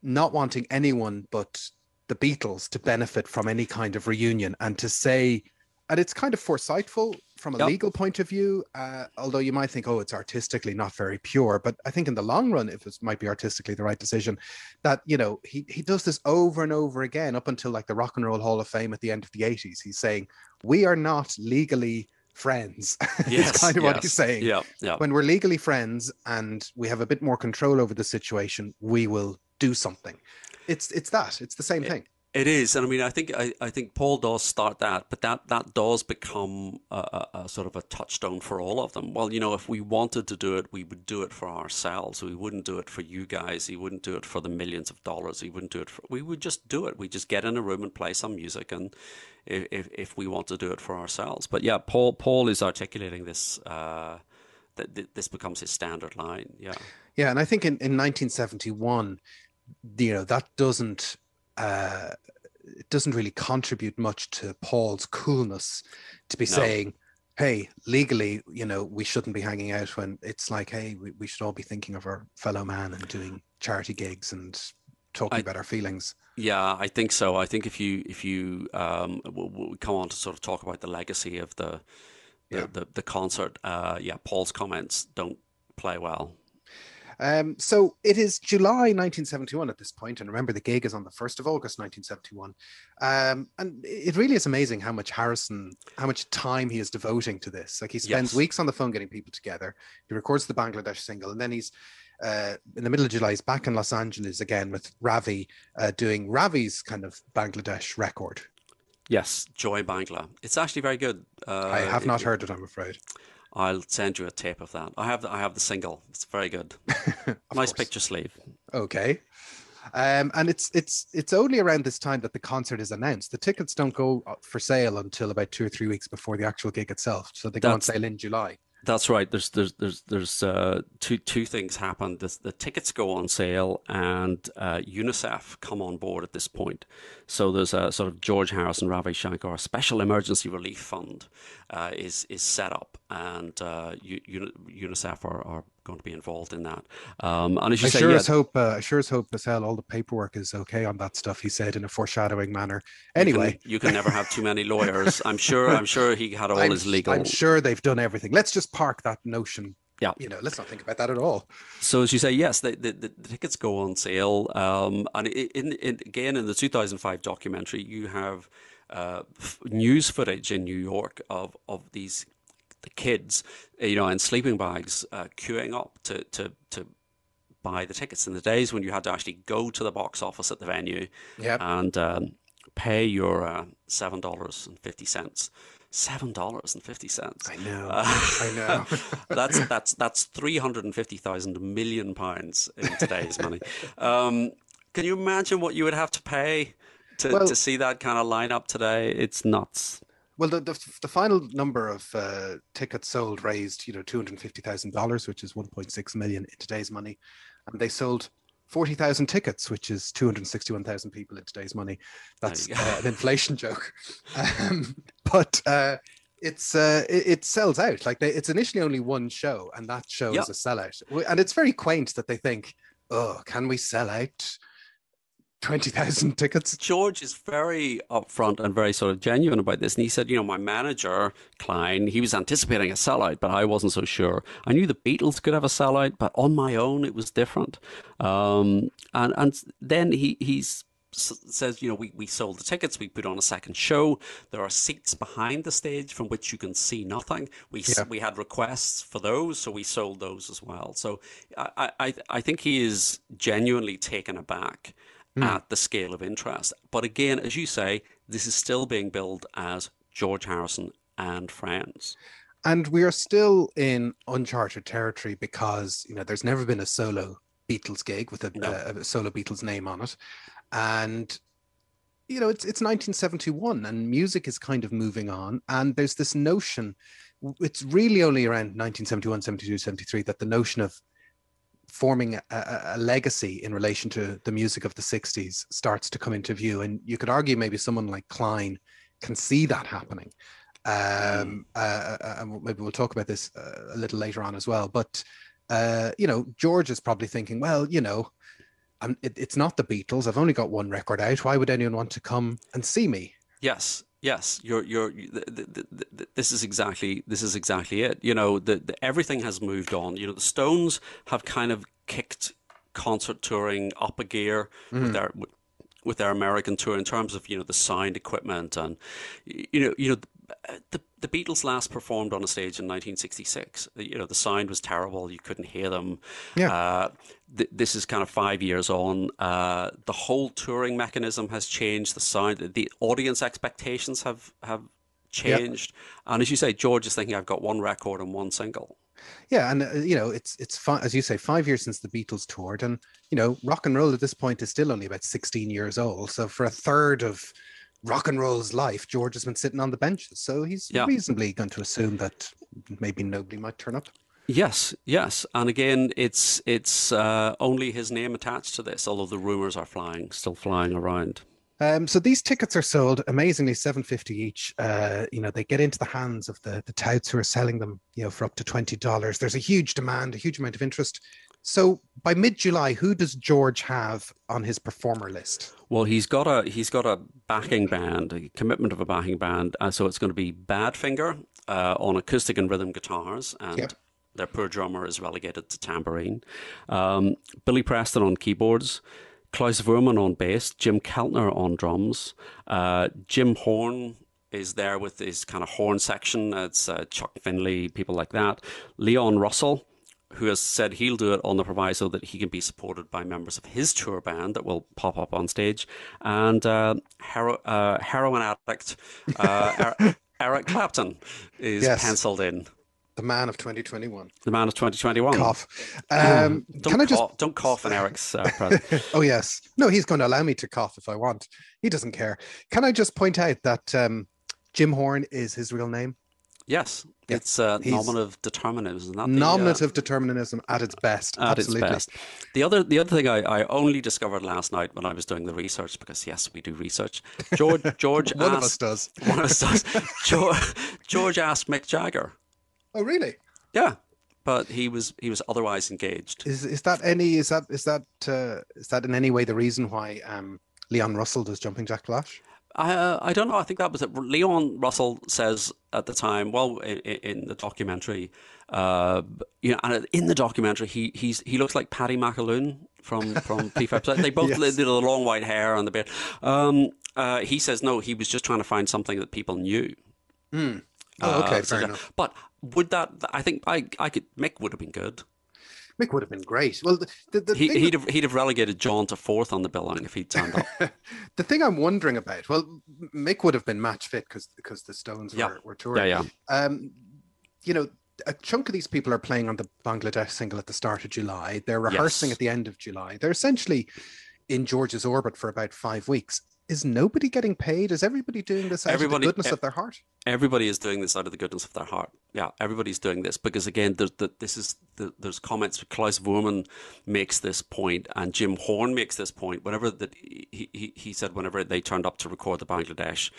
not wanting anyone but the Beatles to benefit from any kind of reunion, and to say, and it's kind of foresightful from a legal point of view, although you might think, oh, it's artistically not very pure, but I think in the long run, if it might be artistically the right decision, that, he does this over and over again up until like the Rock and Roll Hall of Fame at the end of the 80s. He's saying, we are not legally friends. Yes, it's kind of what he's saying. Yeah. When we're legally friends and we have a bit more control over the situation, we will do something. It's the same thing. It is, and I mean, I think Paul does start that, but that does become a sort of a touchstone for all of them. Well, if we wanted to do it, we would do it for ourselves. We wouldn't do it for you guys. He wouldn't do it for the millions of dollars. He wouldn't do it for. We would just do it. We just get in a room and play some music, and if we want to do it for ourselves. But yeah, Paul is articulating this. This becomes his standard line. Yeah. Yeah, and I think in 1971, that doesn't. It doesn't really contribute much to Paul's coolness to be saying, hey, legally, we shouldn't be hanging out, when it's like, hey, we should all be thinking of our fellow man and doing charity gigs and talking about our feelings. Yeah, I think so. I think if you we'll come on to sort of talk about the legacy of the concert, Paul's comments don't play well. So it is July 1971 at this point, and remember the gig is on the 1st of August 1971. And it really is amazing how much time he is devoting to this. Like, he spends weeks on the phone getting people together. He records the Bangladesh single, and then he's in the middle of July, he's back in Los Angeles again with Ravi, doing Ravi's kind of Bangladesh record. Yes, Joy Bangla. It's actually very good. I have not heard it, I'm afraid. I'll send you a tape of that. I have the single. It's very good. Nice picture sleeve. Okay. And it's only around this time that the concert is announced. The tickets don't go for sale until about 2 or 3 weeks before the actual gig itself. So they go on sale in July. That's right. There's two things happen. The tickets go on sale, and UNICEF come on board at this point. So there's a sort of George Harrison, Ravi Shankar Special Emergency Relief Fund is set up, and UNICEF are going to be involved in that. And as you say, I sure as hope as hell all the paperwork is okay on that stuff, he said in a foreshadowing manner. Anyway, you can never have too many lawyers. I'm sure he had all his legal. I'm sure they've done everything. Let's just park that notion. Yeah, let's not think about that at all. So as you say, yes, the tickets go on sale. And again, in the 2005 documentary, you have news footage in New York of the kids, in sleeping bags, queuing up to buy the tickets. In the days when you had to actually go to the box office at the venue and pay your $7.50. $7.50. I know. That's 350,000 million pounds in today's money. Can you imagine what you would have to pay to see that kind of lineup today? It's nuts. Well, the final number of tickets sold raised, $250,000, which is 1.6 million in today's money, and they sold 40,000 tickets, which is 261,000 people in today's money. That's an inflation joke, but it sells out. Like it's initially only one show, and that show is a sellout. And it's very quaint that they think, oh, can we sell out 20,000 tickets? George is very upfront and very sort of genuine about this. And he said, my manager, Klein, he was anticipating a sellout, but I wasn't so sure. I knew the Beatles could have a sellout, but on my own, it was different. And then he's says, we sold the tickets, we put on a second show. There are seats behind the stage from which you can see nothing. We had requests for those, so we sold those as well. So I think he is genuinely taken aback at the scale of interest. But again, as you say, this is still being billed as George Harrison and Friends. And we are still in uncharted territory because, there's never been a solo Beatles gig with a solo Beatles name on it. And, it's 1971 and music is kind of moving on. And there's this notion, it's really only around 1971, 72, 73 that the notion of forming a legacy in relation to the music of the 60s starts to come into view. And you could argue maybe someone like Klein can see that happening. And maybe we'll talk about this a little later on as well. But, George is probably thinking, well, it's not the Beatles. I've only got one record out. Why would anyone want to come and see me? Yes. This is exactly it. Everything has moved on. The Stones have kind of kicked concert touring up a gear with their American tour in terms of the sound equipment, and the Beatles last performed on a stage in 1966. The sound was terrible; you couldn't hear them. Yeah. This is kind of 5 years on. The whole touring mechanism has changed. The sound, the audience expectations have changed. Yep. And as you say, George is thinking, I've got one record and one single. Yeah, and it's as you say, 5 years since the Beatles toured, and rock and roll at this point is still only about 16 years old. So for a third of rock and roll's life, George has been sitting on the benches. So he's reasonably going to assume that maybe nobody might turn up. Yes, and again, it's only his name attached to this, although the rumors are still flying around. So these tickets are sold amazingly $7.50 each. They get into the hands of the touts who are selling them, for up to $20. There's a huge demand, a huge amount of interest. So by mid-July, who does George have on his performer list? Well, he's got a backing band, a commitment of a backing band. So it's going to be Badfinger on acoustic and rhythm guitars, and their poor drummer is relegated to tambourine. Billy Preston on keyboards. Klaus Voormann on bass, Jim Keltner on drums, Jim Horn is there with his kind of horn section. It's Chuck Finley, people like that. Leon Russell, who has said he'll do it on the proviso that he can be supported by members of his tour band that will pop up on stage, and heroin addict Eric Clapton is penciled in. The man of 2021. The man of 2021. Cough. Don't cough in Eric's presence. Oh, yes. No, he's going to allow me to cough if I want. He doesn't care. Can I just point out that Jim Horn is his real name? Yes. Yeah. It's nominative determinism. Nominative determinism at its best. Absolutely. Its best. The other thing I only discovered last night when I was doing the research, because yes, we do research. George One of us does. One of us does. George asked Mick Jagger. Oh, really? Yeah, but he was otherwise engaged. Is that in any way the reason why Leon Russell does Jumping Jack Flash? I don't know. I think that was it. Leon Russell says at the time, well, in the documentary, and in the documentary, he looks like Paddy McAloon from P5. They both did the long white hair and the beard. He says no, he was just trying to find something that people knew. Mm. Oh, okay, fair enough. But would that? I think I could. Mick would have been good. Mick would have been great. Well, he'd have relegated John to fourth on the billing if he'd turned up. The thing I'm wondering about, well, Mick would have been match fit because the Stones were touring. Yeah. A chunk of these people are playing on the Bangladesh single at the start of July. They're rehearsing at the end of July. They're essentially in George's orbit for about 5 weeks. Is nobody getting paid? Is everybody doing this out of the goodness of their heart? Everybody is doing this out of the goodness of their heart. Yeah, everybody's doing this because again, there's comments. Klaus Voormann makes this point, and Jim Horn makes this point. Whenever that he said, whenever they turned up to record the Bangladesh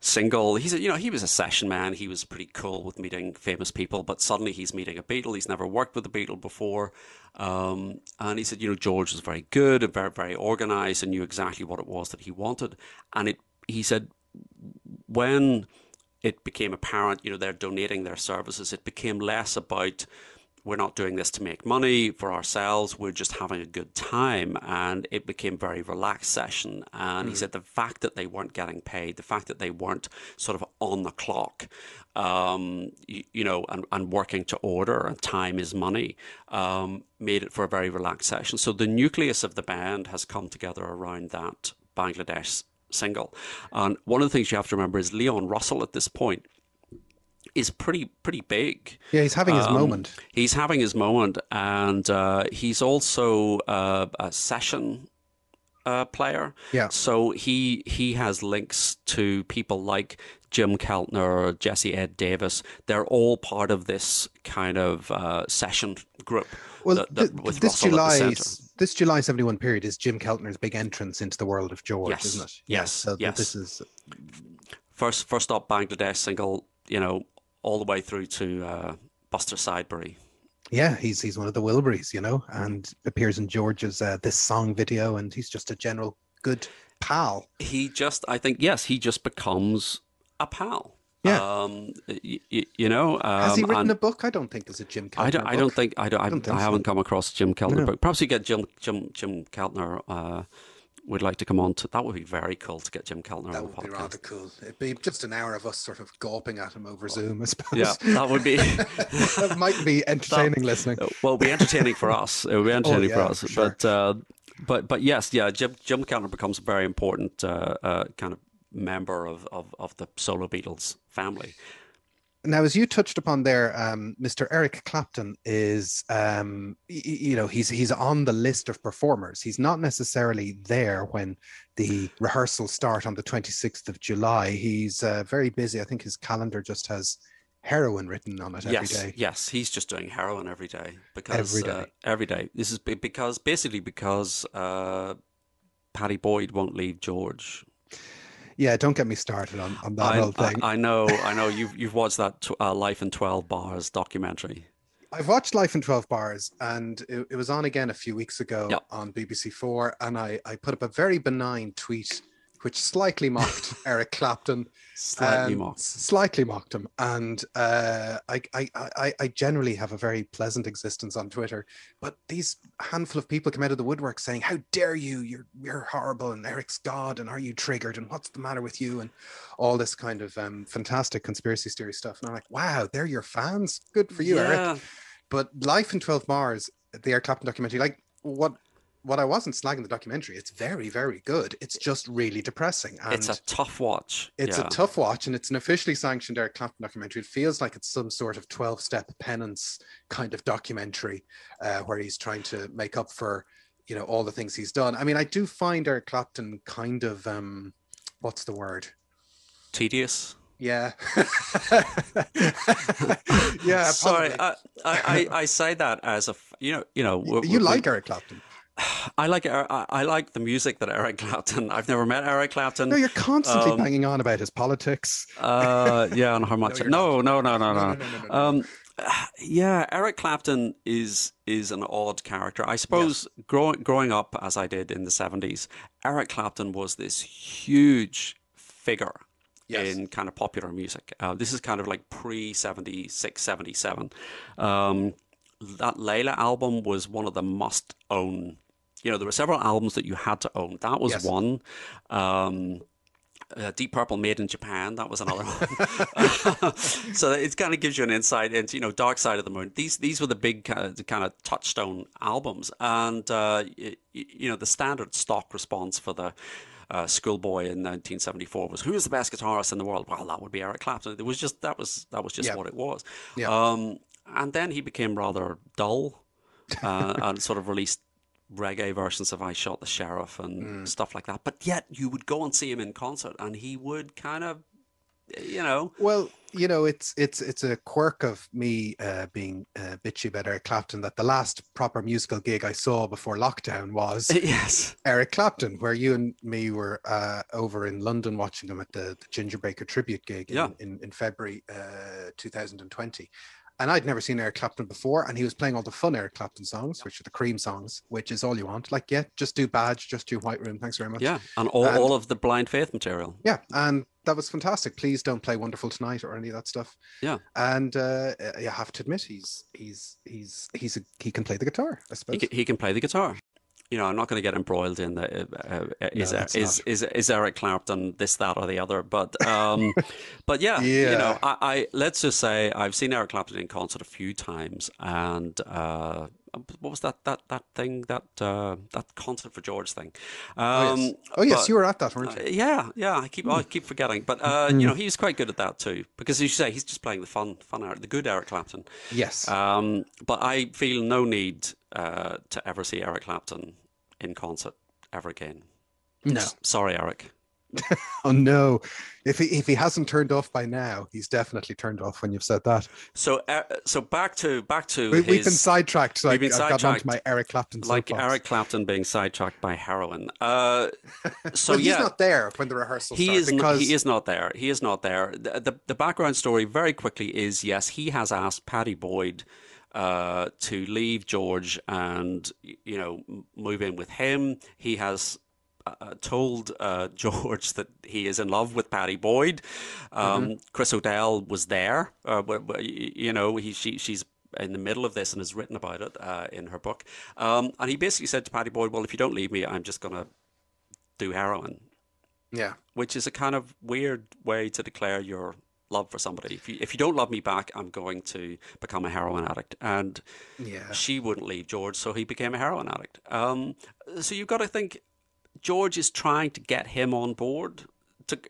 single. He was a session man. He was pretty cool with meeting famous people, but suddenly he's meeting a Beatle. He's never worked with a Beatle before. And he said, George was very good and very, very organized and knew exactly what it was that he wanted. And he said, when it became apparent, they're donating their services, it became less about, we're not doing this to make money for ourselves, we're just having a good time. And it became a very relaxed session. And he said the fact that they weren't getting paid, the fact that they weren't sort of on the clock, and working to order, and time is money, made it for a very relaxed session. So the nucleus of the band has come together around that Bangladesh single. And one of the things you have to remember is Leon Russell at this point is pretty big. Yeah, he's having his moment. He's having his moment, and he's also a session player. Yeah. So he has links to people like Jim Keltner, Jesse Ed Davis. They're all part of this kind of session group. Well, with this Russell at the centre. This July 71 period is Jim Keltner's big entrance into the world of George, Yes. isn't it? Yes. So Yes. this is First up Bangladesh single, all the way through to Buster Sidebury. Yeah, he's one of the Wilburys, and appears in George's This Song video, and he's just a general good pal. He just becomes a pal. Yeah. Has he written a book? I don't think there's a Jim Keltner book. I haven't come across a Jim Keltner book. Perhaps you get Jim Keltner. Would like to come on to that. Would be very cool to get Jim Keltner on the podcast. That would be rather cool. It'd be just an hour of us sort of gawping at him over Zoom, I suppose. Yeah, that would be. That might be entertaining listening. Well, it'll be entertaining for us. It would be entertaining for us. Sure. But yes, Jim Keltner becomes a very important kind of member of the solo Beatles family. Now, as you touched upon there, Mr. Eric Clapton is, he's on the list of performers. He's not necessarily there when the rehearsals start on the 26th of July. He's very busy. I think his calendar just has heroin written on it every day. Yes, he's just doing heroin every day. Every day. This is because Paddy Boyd won't leave George. Yeah, don't get me started on that whole thing. I know. You've watched that Life in 12 Bars documentary. I've watched Life in 12 Bars, and it was on again a few weeks ago on BBC4, and I put up a very benign tweet which slightly mocked Eric Clapton. Slightly mocked him. And I generally have a very pleasant existence on Twitter, but these handful of people come out of the woodwork saying, how dare you, you're horrible, and Eric's God, and are you triggered, and what's the matter with you, and all this kind of fantastic conspiracy theory stuff. And I'm like, wow, they're your fans. Good for you, Eric. But Life in 12 Bars, the Eric Clapton documentary, like what I wasn't slagging the documentary, it's very, very good. It's just really depressing. And it's a tough watch. It's a tough watch, and it's an officially sanctioned Eric Clapton documentary. It feels like it's some sort of 12-step penance kind of documentary where he's trying to make up for, all the things he's done. I mean, I do find Eric Clapton kind of, what's the word? Tedious. Yeah. Yeah. Sorry, I say that as a, you like Eric Clapton. I like the music that Eric Clapton. I've never met Eric Clapton. No, you're constantly banging on about his politics. Yeah, and how much? No. Yeah, Eric Clapton is an odd character. I suppose growing up as I did in the 70s, Eric Clapton was this huge figure in kind of popular music. This is kind of like pre-76, 77. That Layla album was one of the must-own. There were several albums that you had to own. That was one. Deep Purple Made in Japan, that was another one. So it kind of gives you an insight into, Dark Side of the Moon. These were the big kind of touchstone albums. And, the standard stock response for the Schoolboy in 1974 was, who is the best guitarist in the world? Well, that would be Eric Clapton. It was just, that was just what it was. Yeah. And then he became rather dull and sort of released reggae versions of I Shot the Sheriff and stuff like that. But yet you would go and see him in concert and he would kind of, Well, you know, it's a quirk of me being bitchy about Eric Clapton that the last proper musical gig I saw before lockdown was Yes. Eric Clapton, where you and me were over in London watching him at the Ginger Baker tribute gig Yeah. in February 2020. And I'd never seen Eric Clapton before, and he was playing all the fun Eric Clapton songs, which are the Cream songs, which is all you want. Like, yeah, just do Badge, just do White Room, thanks very much. Yeah, and And all of the Blind Faith material. yeah, and that was fantastic. Please don't play Wonderful Tonight or any of that stuff. Yeah, And you have to admit, he can play the guitar, I suppose. he can play the guitar. You know, I'm not going to get embroiled in the is Eric Clapton this, that, or the other, but yeah, Yeah. you know, I let's just say I've seen Eric Clapton in concert a few times, and what was that concert for George thing? Oh yes, you were at that, weren't you? Yeah, I keep forgetting, but you know, he's quite good at that too, because as you say, he's just playing the fun Eric, the good Eric Clapton. Yes. But I feel no need to ever see Eric Clapton in concert ever again. No. Sorry, Eric. Oh no. If he hasn't turned off by now, he's definitely turned off when you've said that. So back to We've been sidetracked. So we've been I've got sidetracked, onto my Eric Clapton like soapbox. Eric Clapton being sidetracked by heroin. So Well, he's yeah, not there when the rehearsals he start is because he is not there. He is not there. The background story very quickly is, yes, he has asked Pattie Boyd to leave George and, you know, move in with him. He has told George that he is in love with Pattie Boyd. Chris O'Dell was there. You know, she's in the middle of this and has written about it in her book. And he basically said to Pattie Boyd, well, if you don't leave me, I'm just going to do heroin. yeah. Which is a kind of weird way to declare your love for somebody. If you don't love me back, I'm going to become a heroin addict. And Yeah. she wouldn't leave George, so he became a heroin addict. So you've got to think George is trying to get him on board.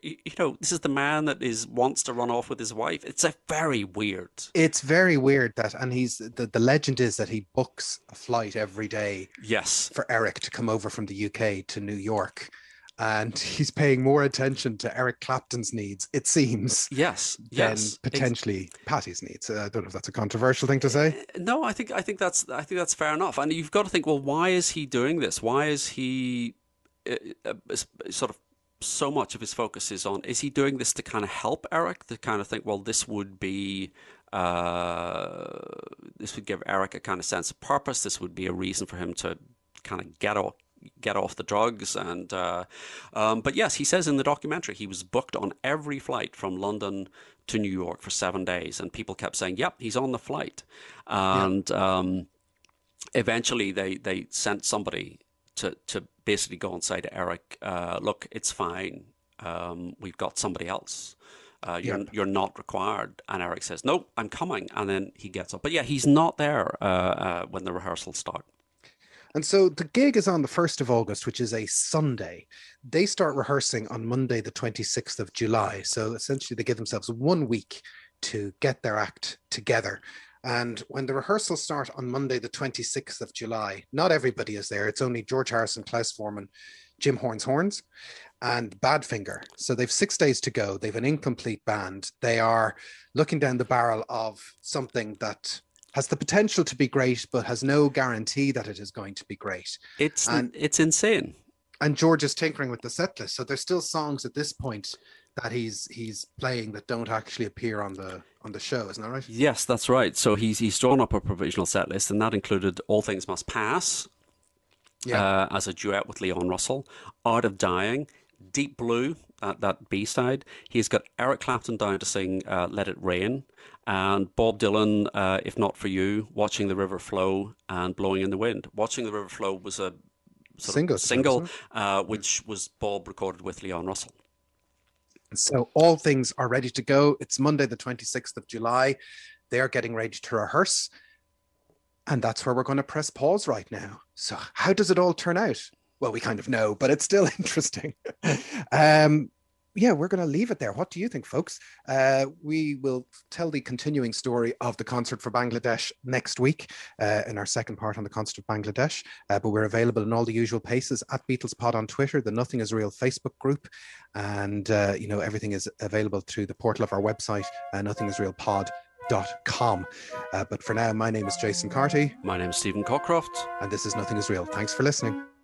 You know, this is the man that wants to run off with his wife. It's a very weird. It's very weird that, and he's the legend is that he books a flight every day Yes. for Eric to come over from the UK to New York. And he's paying more attention to Eric Clapton's needs, it seems, Yes. than Yes. potentially Patty's needs. I don't know if that's a controversial thing to say. No, I think that's fair enough. And you've got to think, well, why is he doing this? Why is he sort of so much of his focus is he doing this to kind of help Eric, to kind of think, well, this would give Eric a kind of sense of purpose. This would be a reason for him to kind of get off the drugs. And but yes, he says in the documentary he was booked on every flight from London to New York for 7 days, and people kept saying, yep, he's on the flight. And eventually they sent somebody to basically go and say to Eric, look, it's fine. We've got somebody else. You're not required. And Eric says, nope, I'm coming. And then he gets up. But yeah, he's not there when the rehearsals start. And so the gig is on the 1st of August, which is a Sunday. They start rehearsing on Monday, the 26th of July. So essentially they give themselves 1 week to get their act together. And when the rehearsals start on Monday, the 26th of July, not everybody is there. It's only George Harrison, Klaus Forman, Jim Horns, and Badfinger. So they've 6 days to go. They've an incomplete band. They are looking down the barrel of something that has the potential to be great, but has no guarantee that it is going to be great. It's insane. And George is tinkering with the set list. So there's still songs at this point that he's playing that don't actually appear on the show, isn't that right? Yes, that's right. So he's drawn up a provisional set list, and that included All Things Must Pass as a duet with Leon Russell, Art of Dying, Deep Blue, that B-side. He's got Eric Clapton down to sing Let It Rain, and Bob Dylan, If Not For You, Watching the River Flow, and Blowing in the Wind. Watching the River Flow was a single which was Bob recorded with Leon Russell. So all things are ready to go. It's Monday, the 26th of July. They're getting ready to rehearse. And that's where we're going to press pause right now. So how does it all turn out? Well, we kind of know, but it's still interesting. yeah, we're going to leave it there. What do you think, folks? We will tell the continuing story of the concert for Bangladesh next week in our second part on the concert of Bangladesh. But we're available in all the usual places at BeatlesPod on Twitter, the Nothing Is Real Facebook group, and everything is available through the portal of our website, nothingisrealpod.com. But for now, my name is Jason Carty. My name is Stephen Cockcroft. And this is Nothing Is Real. Thanks for listening.